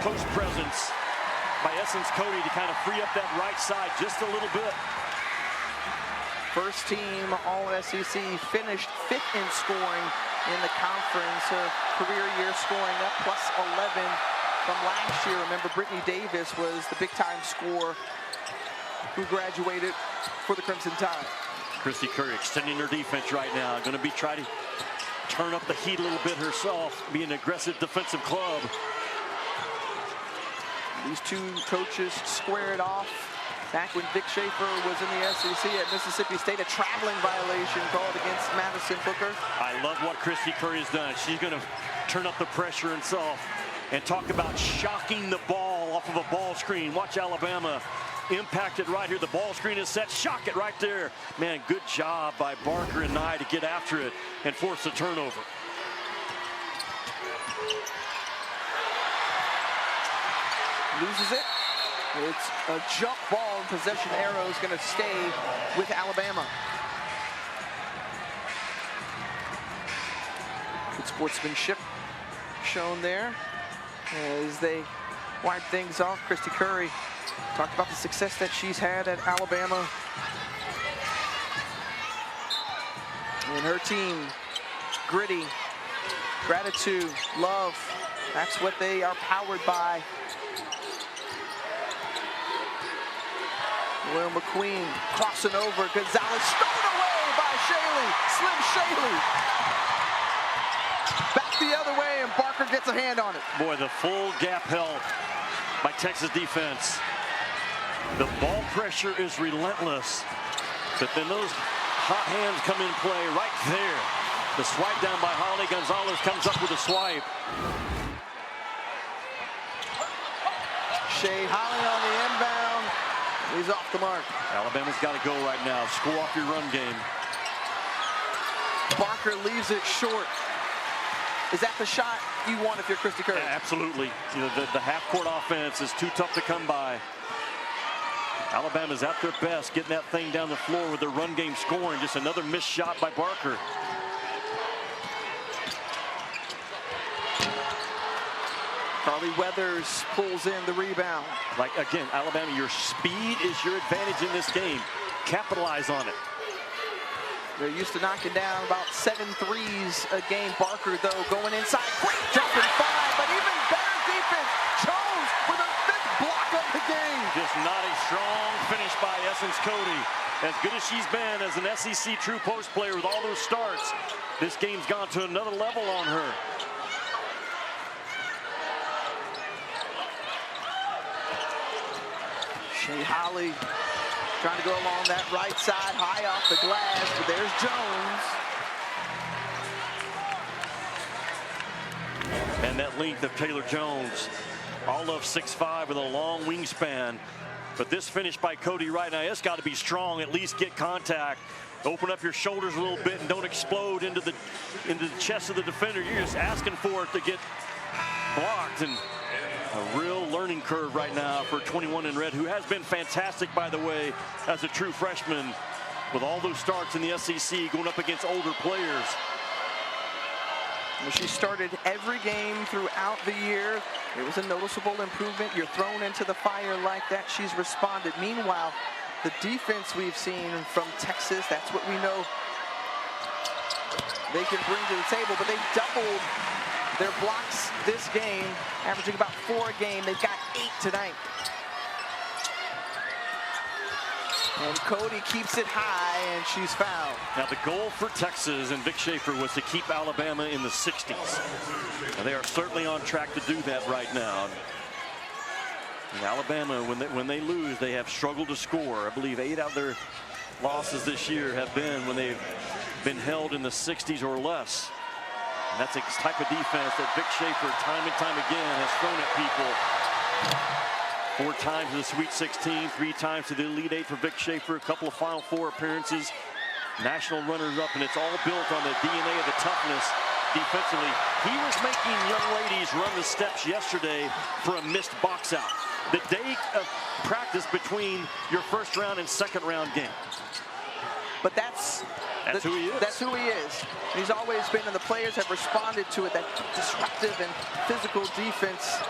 post presence by Essence Cody to kind of free up that right side just a little bit. First team All-SEC, finished 5th in scoring in the conference. Her career year scoring up plus 11 from last year. Remember, Brittany Davis was the big-time scorer who graduated for the Crimson Tide. Christy Curry extending her defense right now. Going to be trying to turn up the heat a little bit herself, be an aggressive defensive club. These two coaches squared off back when Vic Schaefer was in the SEC at Mississippi State, a traveling violation called against Madison Booker. I love what Christy Curry has done. She's going to turn up the pressure herself and talk about shocking the ball off of a ball screen. Watch Alabama impact it right here. The ball screen is set. Shock it right there. Man, good job by Barker and Nye to get after it and force the turnover. Loses it. It's a jump ball, and possession arrow is going to stay with Alabama. Good sportsmanship shown there as they wipe things off. Christy Curry talked about the success that she's had at Alabama. And her team, gritty, gratitude, love, that's what they are powered by. Will McQueen crossing over. Gonzalez stolen away by Shaley. Slim Shaley. Back the other way, and Barker gets a hand on it. Boy, the full gap held by Texas defense. The ball pressure is relentless, but then those hot hands come in play right there. The swipe down by Holly. Gonzalez comes up with a swipe. Shay Holly on the inbound. He's off the mark. Alabama's got to go right now. Score off your run game. Barker leaves it short. Is that the shot you want if you're Christy Curry? Absolutely. You know, the half-court offense is too tough to come by. Alabama's at their best, getting that thing down the floor with their run game scoring. Just another missed shot by Barker. Carly Weathers pulls in the rebound. Like, again, Alabama, your speed is your advantage in this game. Capitalize on it. They're used to knocking down about 7 threes a game. Barker, though, going inside. Great jump and 5, but even better defense. Jones with a 5th block of the game. Just not a strong finish by Essence Cody. As good as she's been as an SEC true post player with all those starts, this game's gone to another level on her. Shay Holly trying to go along that right side, high off the glass, but there's Jones. And that length of Taylor Jones, all of 6'5" with a long wingspan. But this finish by Cody right now, it's got to be strong, at least get contact. Open up your shoulders a little bit and don't explode into the chest of the defender. You're just asking for it to get blocked. And a real learning curve right now for 21 in red, who has been fantastic, by the way, as a true freshman with all those starts in the SEC going up against older players. She started every game throughout the year. It was a noticeable improvement. You're thrown into the fire like that. She's responded. Meanwhile, the defense we've seen from Texas, that's what we know they can bring to the table, but they doubled their blocks this game, averaging about 4 a game. They've got 8 tonight. And Cody keeps it high, and she's fouled. Now the goal for Texas and Vic Schaefer was to keep Alabama in the 60s. And they are certainly on track to do that right now. And Alabama, when they lose, they have struggled to score. I believe 8 out of their losses this year have been when they've been held in the 60s or less. And that's a type of defense that Vic Schaefer time and time again has thrown at people. 4 times to the Sweet 16, 3 times to the Elite 8 for Vic Schaefer, a couple of Final Four appearances, national runners-up, and it's all built on the DNA of the toughness defensively. He was making young ladies run the steps yesterday for a missed box out. The day of practice between your first round and second round game. But that's who he is. That's who he is. He's always been, and the players have responded to it, that disruptive and physical defense,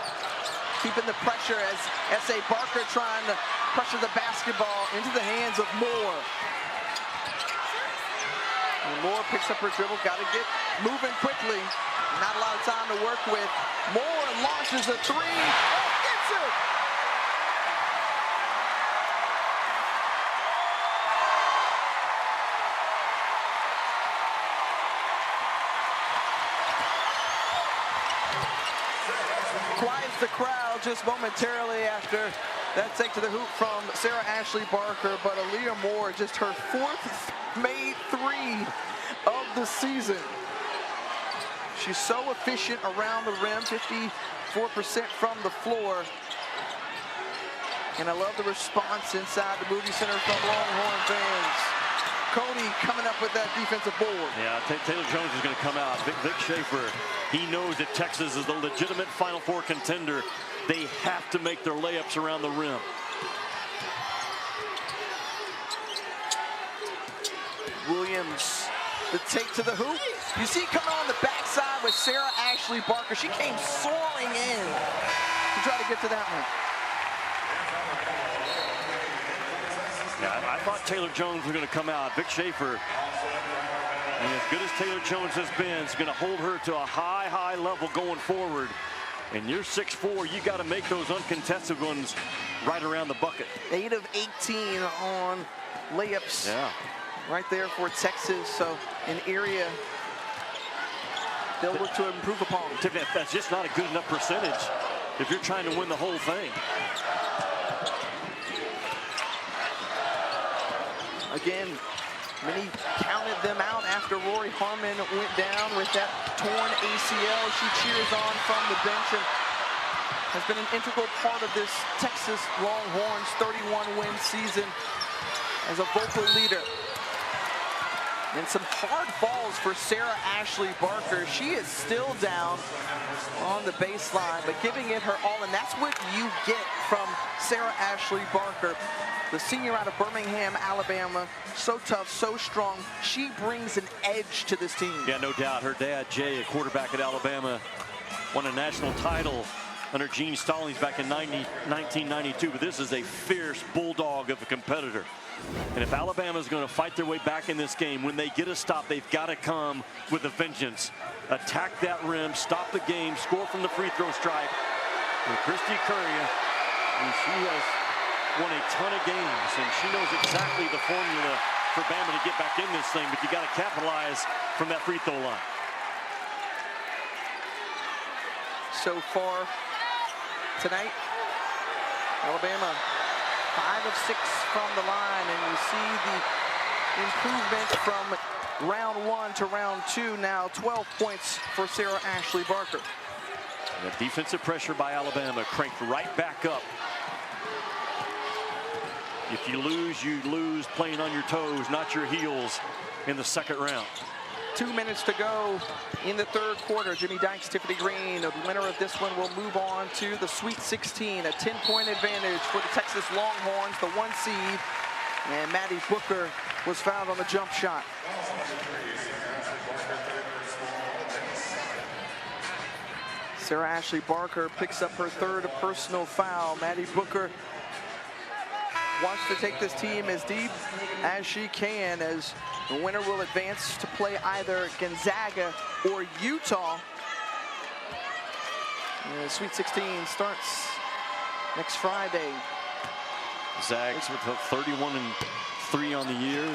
keeping the pressure as S.A. Barker trying to pressure the basketball into the hands of Moore. And Moore picks up her dribble, got to get moving quickly. Not a lot of time to work with. Moore launches a 3. Oh, gets it! Quiets the crowd just momentarily after that take to the hoop from Sarah Ashley Barker, but Aaliyah Moore, just her 4th made 3 of the season. She's so efficient around the rim, 54% from the floor. And I love the response inside the Moody Center from Longhorn fans. Cody coming up with that defensive board. Yeah, Taylor Jones is going to come out. Vic Schaefer, he knows that Texas is the legitimate Final Four contender. They have to make their layups around the rim. Williams, the take to the hoop. You see coming on the backside with Sarah Ashley Barker. She came soaring in to try to get to that one. Yeah, I thought Taylor Jones was going to come out. Vic Schaefer, and as good as Taylor Jones has been, is going to hold her to a high level going forward. And you're 6'4", you got to make those uncontested ones right around the bucket. 8 of 18 on layups. Yeah. Right there for Texas, so an area they'll look to improve upon. Tiffany, that's just not a good enough percentage if you're trying to win the whole thing. Again, many counted them out after Rory Harmon went down with that torn ACL. She cheers on from the bench and has been an integral part of this Texas Longhorns 31-win season as a vocal leader. And some hard falls for Sarah Ashley Barker. She is still down on the baseline, but giving it her all, and that's what you get from Sarah Ashley Barker, the senior out of Birmingham, Alabama. So tough, so strong. She brings an edge to this team. Yeah, no doubt. Her dad, Jay, a quarterback at Alabama, won a national title under Gene Stallings back in 1992, but this is a fierce bulldog of a competitor. And if Alabama's going to fight their way back in this game, when they get a stop, they've got to come with a vengeance. Attack that rim, stop the game, score from the free throw stripe. And Christy Curry, she has won a ton of games, and she knows exactly the formula for Bama to get back in this thing, but you got to capitalize from that free throw line. So far tonight, Alabama 5 of 6 from the line, and you see the improvement from round 1 to round 2. Now 12 points for Sarah Ashley Barker. The defensive pressure by Alabama cranked right back up. If you lose playing on your toes, not your heels in the second round. 2 minutes to go in the third quarter. Jimmy Dykes, Tiffany Green, the winner of this one will move on to the Sweet 16. A 10-point advantage for the Texas Longhorns, the 1 seed. And Maddie Booker was fouled on the jump shot. Sarah Ashley Barker picks up her 3rd personal foul. Maddie Booker wants to take this team as deep as she can, as the winner will advance to play either Gonzaga or Utah. And the Sweet 16 starts next Friday. Zags with a 31-3 on the year.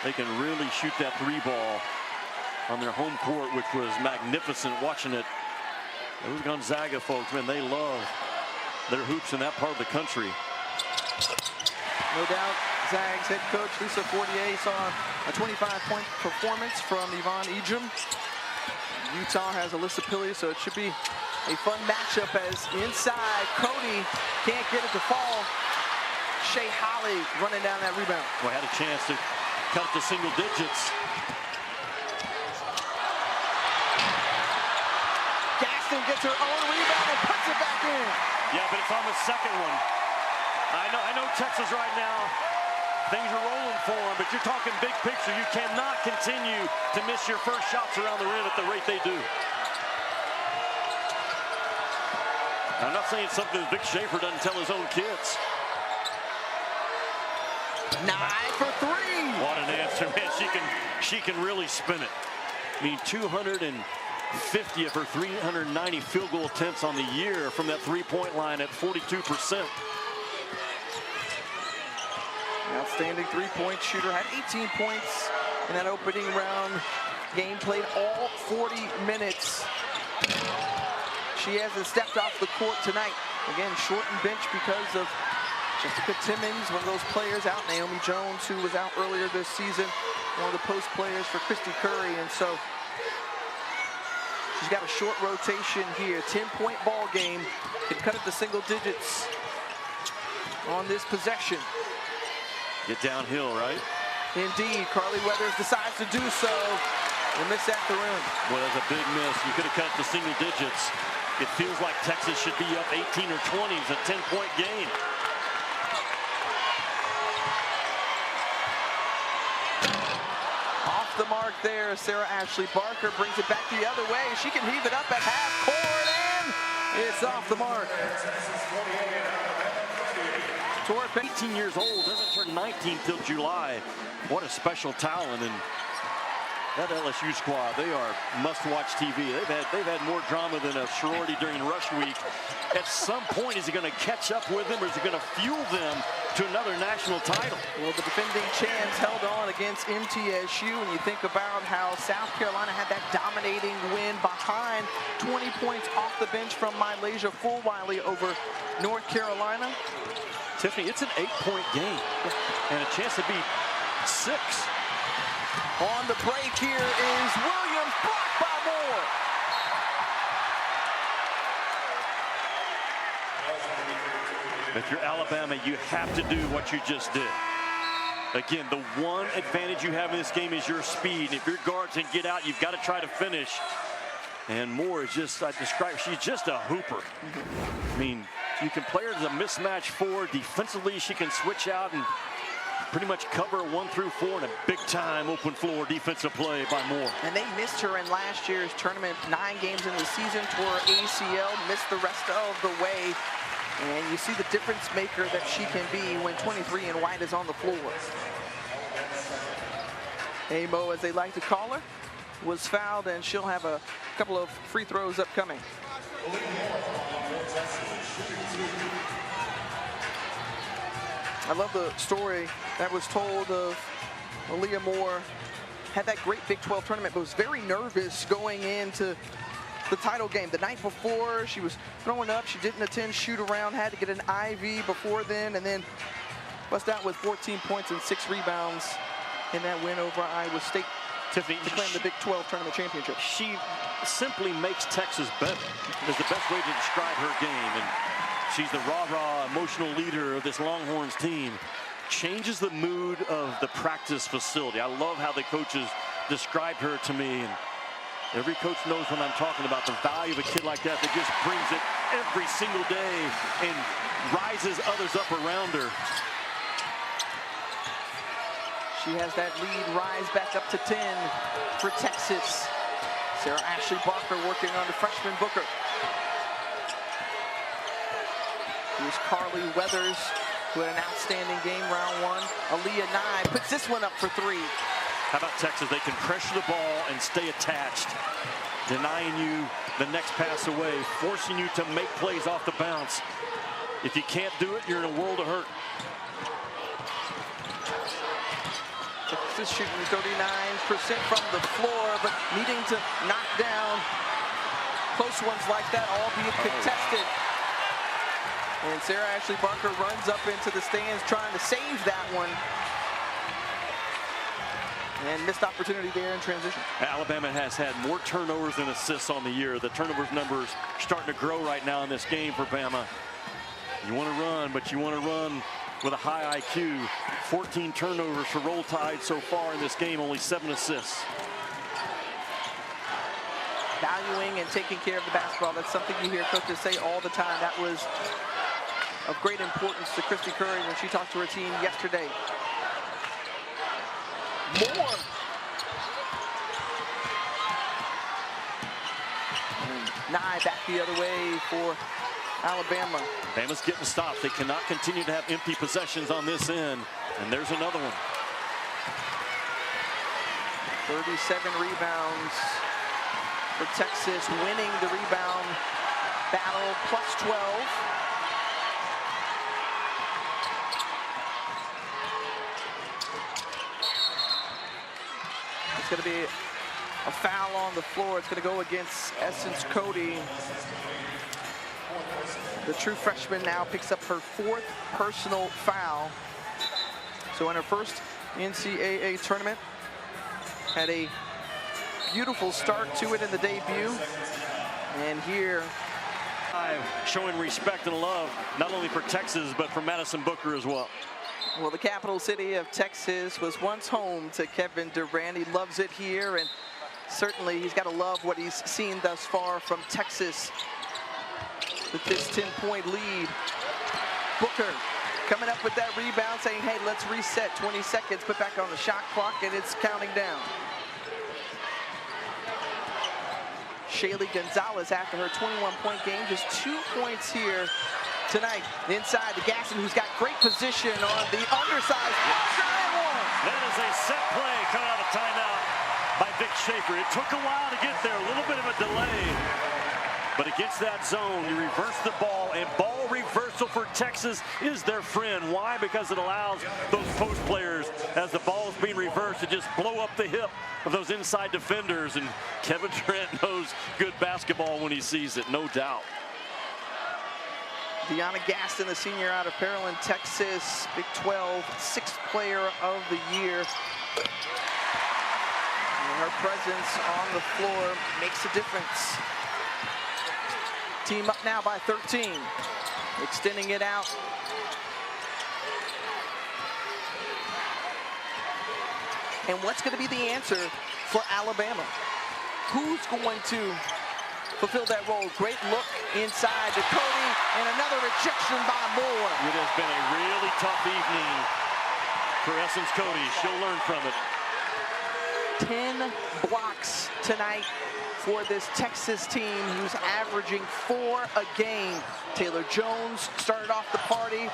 They can really shoot that three ball on their home court, which was magnificent watching it. Those Gonzaga folks, man, they love their hoops in that part of the country. No doubt, Zags head coach Lisa Fortier saw a 25-point performance from Yvonne Ejim. Utah has Alyssa Pilley, so it should be a fun matchup as inside Cody can't get it to fall. Shea Holly running down that rebound. Well, had a chance to cut it to single digits. Gaston gets her own rebound and puts it back in. Yeah, but it's on the second one. I know Texas right now, things are rolling for them, but you're talking big picture. You cannot continue to miss your first shots around the rim at the rate they do. I'm not saying something that Vic Schaefer doesn't tell his own kids. 9 for 3. What an answer, man. She can really spin it. I mean, 250 of her 390 field goal attempts on the year from that three-point line at 42%. Outstanding three-point shooter, had 18 points in that opening round game, played all 40 minutes. She hasn't stepped off the court tonight. Again, shortened bench because of Jessica Timmons, one of those players out. Naomi Jones, who was out earlier this season, one of the post players for Christy Curry. And so she's got a short rotation here. 10-point ball game. Can cut it to single digits on this possession. Get downhill, right? Indeed, Carly Weathers decides to do so. And miss at the rim. Well, that's a big miss. You could have cut it to single digits. It feels like Texas should be up 18 or 20. It's a 10-point game. Off the mark there, Sarah Ashley Barker brings it back the other way. She can heave it up at half court, and it's off the mark. 18 years old, doesn't turn 19 till July. What a special talent. And that LSU squad, they are must-watch TV. They've had more drama than a sorority during rush week. At some point, is he going to catch up with them, or is he going to fuel them to another national title? Well, the defending champs held on against MTSU, and you think about how South Carolina had that dominating win behind 20 points off the bench from Mylasia Fulwiley over North Carolina. Tiffany, it's an 8-point game and a chance to beat 6. On the break here is Williams, blocked by Moore. If you're Alabama, you have to do what you just did. Again, the one advantage you have in this game is your speed. And if your guards can get out, you've got to try to finish. And Moore is just, I describe, she's just a hooper. I mean, you can play her as a mismatch 4. Defensively, she can switch out and pretty much cover 1 through 4 in a big-time open floor defensive play by Moore. And they missed her in last year's tournament. 9 games in the season, tore ACL, missed the rest of the way. And you see the difference maker that she can be when 23 and white is on the floor. Amo, as they like to call her, was fouled, and she'll have a couple of free throws upcoming. I love the story that was told of Aaliyah Moore. Had that great Big 12 tournament, but was very nervous going into the title game. The night before, she was throwing up. She didn't attend shoot-around, had to get an IV before then, and then bust out with 14 points and 6 rebounds in that win over Iowa State. Tiffany, to claim the Big 12 tournament championship. She simply makes Texas better, is the best way to describe her game. And she's the rah-rah emotional leader of this Longhorns team. Changes the mood of the practice facility. I love how the coaches described her to me. And every coach knows what I'm talking about, the value of a kid like that just brings it every single day and rises others up around her. She has that lead rise back up to 10 for Texas. Sarah Ashley Barker working on the freshman Booker. Here's Carly Weathers, who had an outstanding game round 1. Aaliyah Nye puts this one up for 3. How about Texas? They can pressure the ball and stay attached, denying you the next pass away, forcing you to make plays off the bounce. If you can't do it, you're in a world of hurt. Texas shooting 39% from the floor, but needing to knock down close ones like that, albeit contested. And Sarah Ashley Barker runs up into the stands trying to save that one. And missed opportunity there in transition. Alabama has had more turnovers than assists on the year. The turnovers numbers starting to grow right now in this game for Bama. You want to run, but you want to run with a high IQ. 14 turnovers for Roll Tide so far in this game, only 7 assists. Valuing and taking care of the basketball. That's something you hear coaches say all the time. That was of great importance to Christy Curry when she talked to her team yesterday. More. Nye back the other way for Alabama. Bama's getting stopped. They cannot continue to have empty possessions on this end. And there's another one. 37 rebounds for Texas, winning the rebound battle, plus 12. It's going to be a foul on the floor. It's going to go against Essence Cody. The true freshman now picks up her 4th personal foul. So in her first NCAA tournament, had a beautiful start to it in the debut. And here, showing respect and love, not only for Texas, but for Madison Booker as well. well, the capital city of Texas was once home to Kevin Durant. He loves it here, and certainly he's got to love what he's seen thus far from Texas with this 10-point lead. Booker coming up with that rebound, saying, hey, let's reset. 20 seconds, put back on the shot clock, and it's counting down. Shaylee Gonzalez, after her 21-point game, just 2 points here tonight. Inside to Gaston, who's got great position on the undersized blocker, and one. That is a set play coming out of timeout by Vic Schaefer. It took a while to get there, a little bit of a delay. But against that zone, you reverse the ball, and ball reversal for Texas is their friend. Why? Because it allows those post players, as the ball is being reversed, to just blow up the hip of those inside defenders. And Kevin Durant knows good basketball when he sees it, no doubt. Deanna Gaston, the senior out of Pearland, Texas, Big 12, 6th player of the year. And her presence on the floor makes a difference. Team up now by 13, extending it out. And what's going to be the answer for Alabama? Who's going to fulfill that role? Great look inside to Cody, and another rejection by Moore. It has been a really tough evening for Essence Cody. She'll learn from it. 10 blocks tonight for this Texas team, who's averaging 4 a game. Taylor Jones started off the party.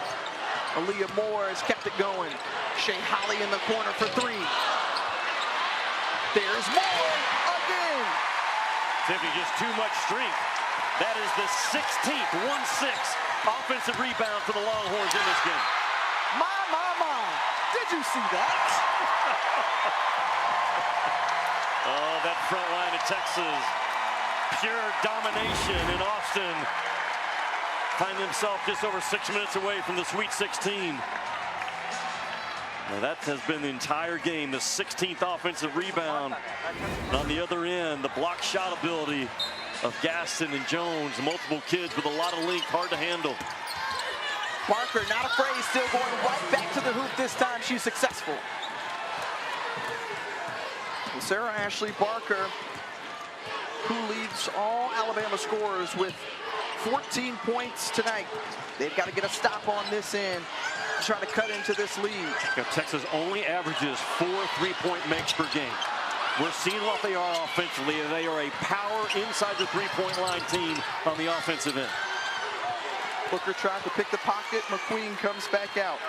Aaliyah Moore has kept it going. Shay Holly in the corner for 3. There's Moore again. Tiffany, just too much strength. That is the 16th, 1-6 offensive rebound for the Longhorns in this game. My. Did you see that? Oh, that front line of Texas. Pure domination in Austin. Find themselves just over 6 minutes away from the Sweet 16. Now that has been the entire game, the 16th offensive rebound. And on the other end, the block shot ability of Gaston and Jones, multiple kids with a lot of length, hard to handle. Barker, not afraid, still going right back to the hoop this time. She's successful. And Sarah Ashley Barker, who leads all Alabama scorers with 14 points tonight. They've got to get a stop on this end to try to cut into this lead. You know, Texas only averages 4 3-point makes per game. We're seeing what they are offensively. They are a power inside the 3-point line team on the offensive end. Booker tried to pick the pocket. McQueen comes back out.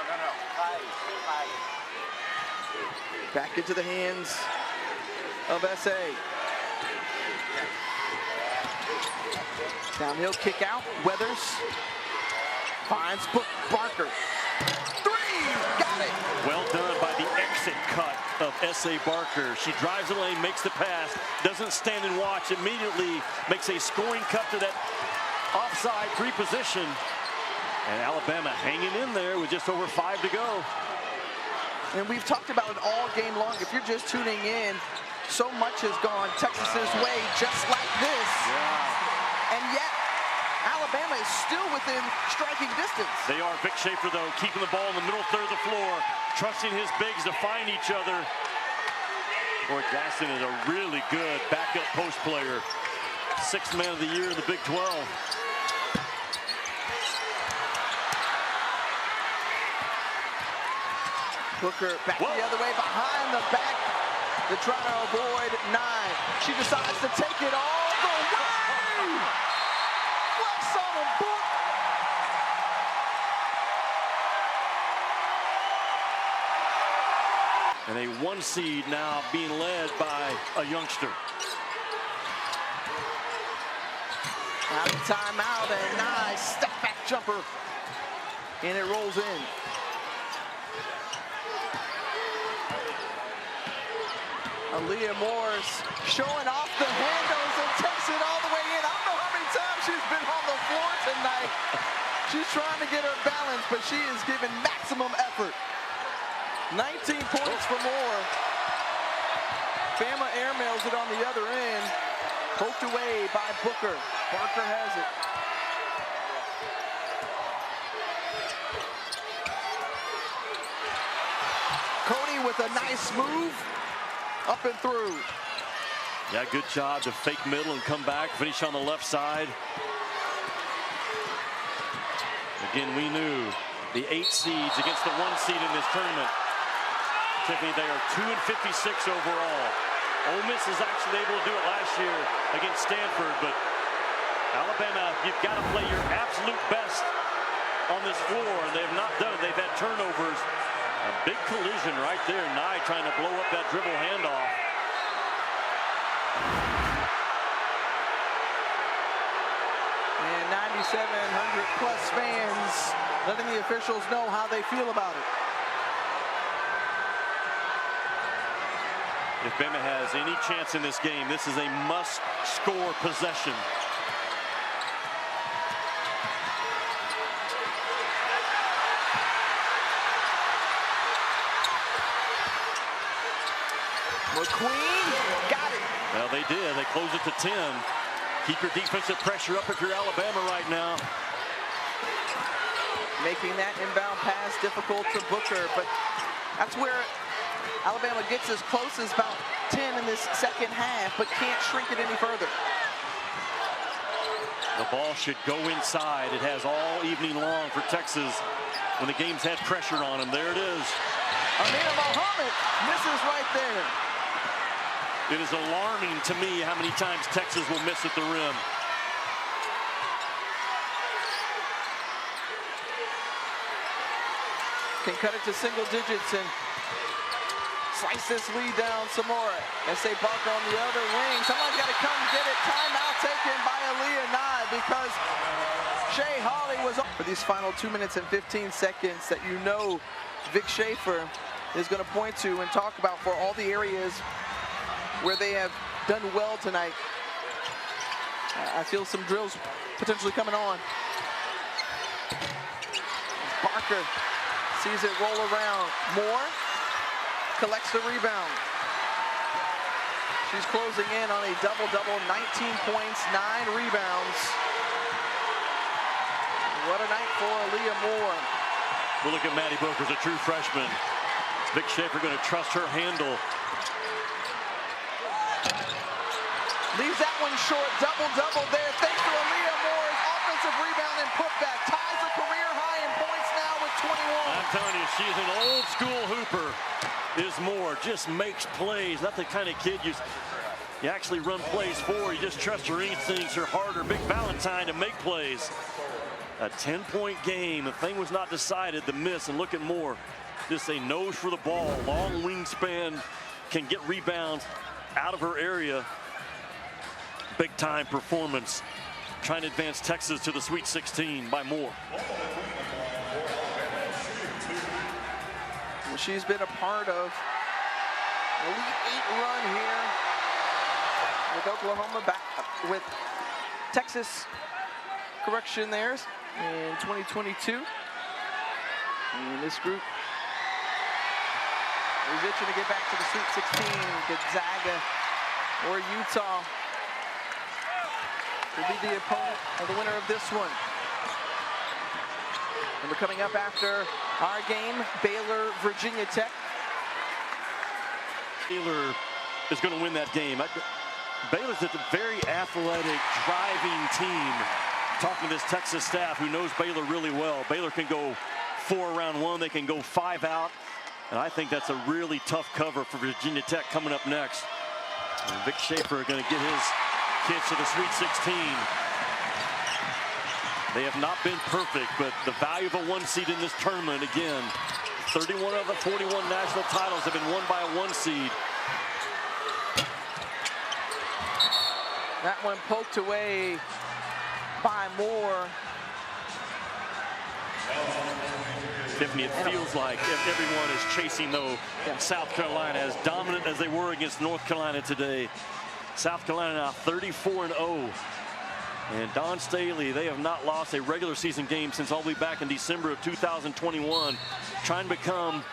Back into the hands of SA. Downhill kick out. Weathers Finds Barker. Three! Got it! Well done by the exit cut of S.A. Barker. She drives the lane, makes the pass, doesn't stand and watch, immediately makes a scoring cut to that offside free position. And Alabama hanging in there with just over 5 to go. And we've talked about it all game long. If you're just tuning in, so much has gone Texas's way just like this. Yeah. And yet, Alabama is still within striking distance. They are. Vic Schaefer, though, keeping the ball in the middle third of the floor, trusting his bigs to find each other. Boy, Jackson is a really good backup post player. 6th man of the year in the Big 12. Booker back the other way, behind the back. They're trying to avoid Nye. She decides to take it all the way. Flex on the book. And a 1 seed now being led by a youngster. Out of timeout, and Nye step back jumper. And it rolls in. Aaliyah Moore's showing off the handles and takes it all the way in. I don't know how many times she's been on the floor tonight. She's trying to get her balance, but she is giving maximum effort. 19 points for Moore. Bama airmails it on the other end. Poked away by Booker. Barker has it. Cody with a nice move. Up and through. Yeah, good job to fake middle and come back, finish on the left side. Again, we knew the 8 seeds against the 1 seed in this tournament. Tiffany, they are 2 and 56 overall. Ole Miss is actually able to do it last year against Stanford, but Alabama, you've got to play your absolute best on this floor, and they have not done it. They've had turnovers. A big collision right there. Nye trying to blow up that dribble handoff. And 9,700 plus fans letting the officials know how they feel about it. If Bama has any chance in this game, this is a must-score possession. McQueen got it. Well, they did. They closed it to 10. Keep your defensive pressure up if you're Alabama right now. Making that inbound pass difficult to Booker, but that's where Alabama gets as close as about 10 in this second half, but can't shrink it any further. The ball should go inside. It has all evening long for Texas when the game's had pressure on them. There it is. Amina Mohammed misses right there. It is alarming to me how many times Texas will miss at the rim. Can cut it to single digits and slice this lead down some more. S.A. Barker on the other wing. Someone's got to come get it. Timeout taken by Aaliyah Nye because Shay Hawley was on. For these final 2 minutes and 15 seconds that you know Vic Schaefer is going to point to and talk about for all the areas where they have done well tonight. I feel some drills potentially coming on. Barker sees it roll around. Moore collects the rebound. She's closing in on a double-double, 19 points, 9 rebounds. What a night for Aaliyah Moore. We'll look at Maddie Booker's a true freshman. Vic Schaefer going to trust her handle. Leaves that one short, double-double there. Thanks to Aaliyah Moore's offensive rebound and putback. Ties a career high in points now with 21. I'm telling you, she's an old school hooper. Is Moore, just makes plays. Not the kind of kid you actually run plays for. You just trust her instincts, her heart, her Big Valentine to make plays. A 10-point game. The thing was not decided. The miss, and look at Moore. Just a nose for the ball. Long wingspan, can get rebounds out of her area. Big time performance. Trying to advance Texas to the Sweet 16 by Moore. She's been a part of the Elite Eight run here with Oklahoma, back with Texas, correction there, in 2022. And this group is itching to get back to the Sweet 16. Gonzaga or Utah will be the opponent or the winner of this one. And we're coming up after our game, Baylor, Virginia Tech. Baylor is going to win that game. Baylor's a very athletic, driving team. Talking to this Texas staff who knows Baylor really well. Baylor can go 4 round 1. They can go 5 out. And I think that's a really tough cover for Virginia Tech coming up next. And Vic Schaefer going to get his kids to the Sweet 16. They have not been perfect, but the value of a 1 seed in this tournament, again, 31 of the 41 national titles have been won by a 1 seed. That one poked away by Moore. Tiffany, it feels like everyone is chasing, though, South Carolina, as dominant as they were against North Carolina today. South Carolina now 34-0. And Dawn Staley, they have not lost a regular season game since all the way back in December of 2021, trying to become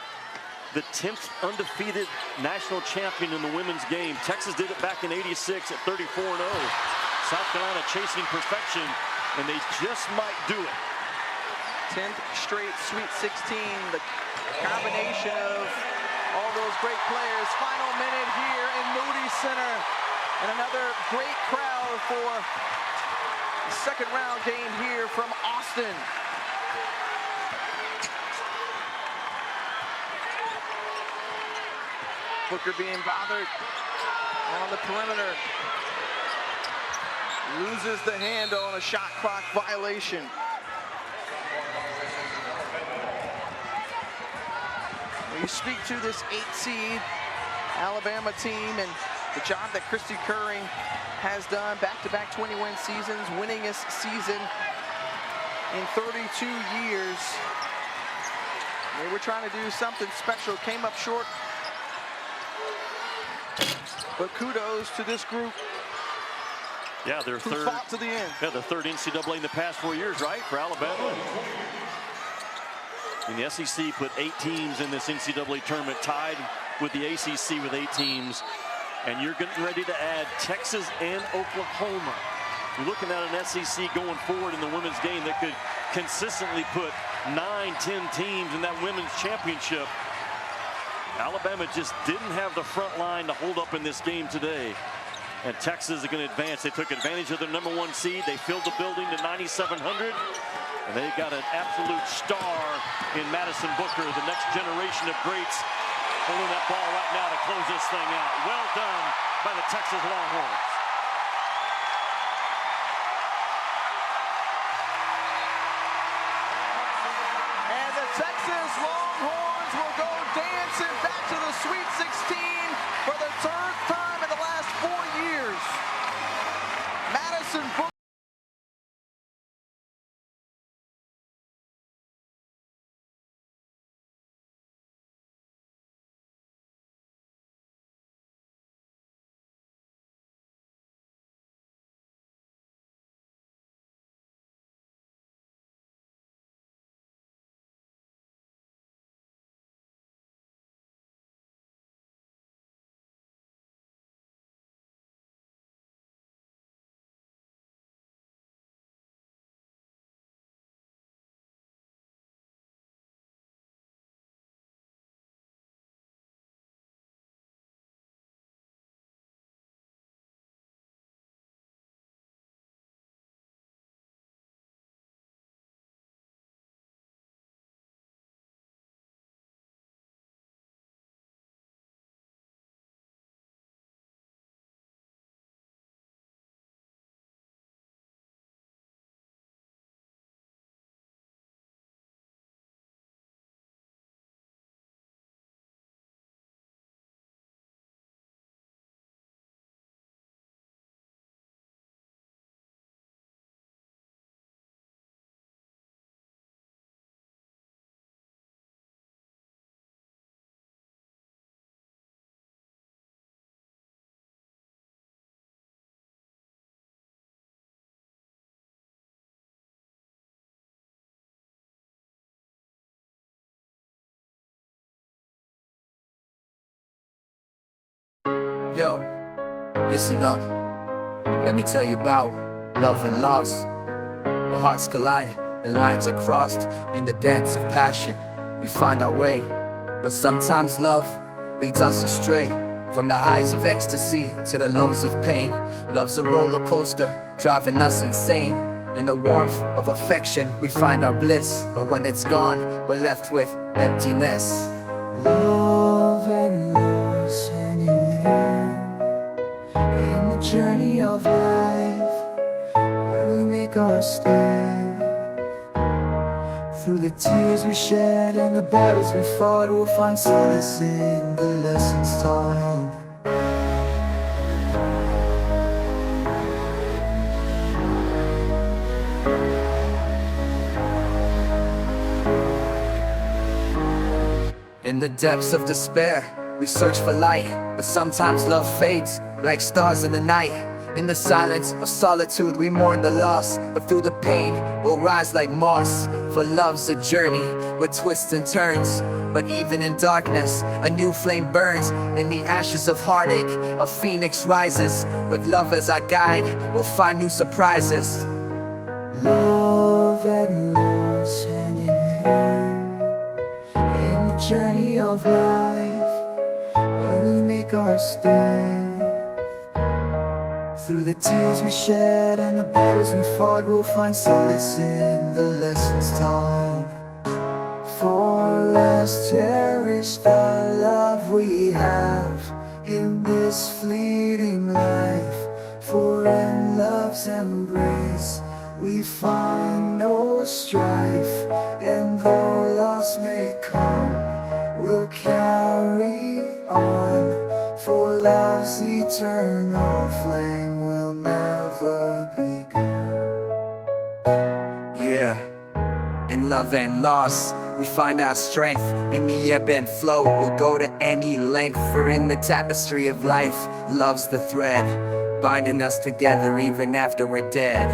the 10th undefeated national champion in the women's game. Texas did it back in '86 at 34-0. South Carolina chasing perfection, and they just might do it. 10th straight Sweet 16, the combination of all those great players. Final minute here in Moody Center, and another great crowd for the second round game here from Austin. Booker being bothered on the perimeter. Loses the handle on a shot clock violation. You speak to this 8 seed Alabama team and the job that Christy Curry has done, back-to-back 21 seasons, winningest season in 32 years. They were trying to do something special, came up short. But kudos to this group. Yeah, their third fought to the end. Yeah, the third NCAA in the past 4 years, right, for Alabama. And the SEC put 8 teams in this NCAA tournament, tied with the ACC with 8 teams. And you're getting ready to add Texas and Oklahoma. You're looking at an SEC going forward in the women's game that could consistently put 9, 10 teams in that women's championship. Alabama just didn't have the front line to hold up in this game today. And Texas is going to advance. They took advantage of their #1 seed. They filled the building to 9,700. And they got an absolute star in Madison Booker, the next generation of greats, holding that ball right now to close this thing out. Well done by the Texas Longhorns. And the Texas Longhorns will go dancing back to the Sweet 16 for the 3rd time in the last 4 years. Madison Booker. Yo, listen up. Let me tell you about love and loss. The hearts collide, the lines are crossed. In the dance of passion, we find our way. But sometimes love leads us astray. From the highs of ecstasy to the lows of pain. Love's a roller coaster, driving us insane. In the warmth of affection, we find our bliss. But when it's gone, we're left with emptiness. Love and loss hand in hand. In the journey of life, where we make our stand. Through the tears we shed and the battles we fought, we'll find solace in the lessons taught. In the depths of despair, we search for light, but sometimes love fades like stars in the night. In the silence of solitude, we mourn the loss, but through the pain, we'll rise like moss. For love's a journey with twists and turns, but even in darkness, a new flame burns. In the ashes of heartache, a phoenix rises. With love as our guide, we'll find new surprises. Love and loss hand in hand. In the journey of life, where we make our stand. Through the tears we shed and the battles we fought, we'll find solace in the lessons taught. For let's cherish the love we have in this fleeting life. For in love's embrace we find no strife. And though loss may come, we'll carry on. For love's eternal flame will never be gone. Yeah, in love and loss, we find our strength. In the ebb and flow, we'll go to any length. For in the tapestry of life, love's the thread, binding us together even after we're dead.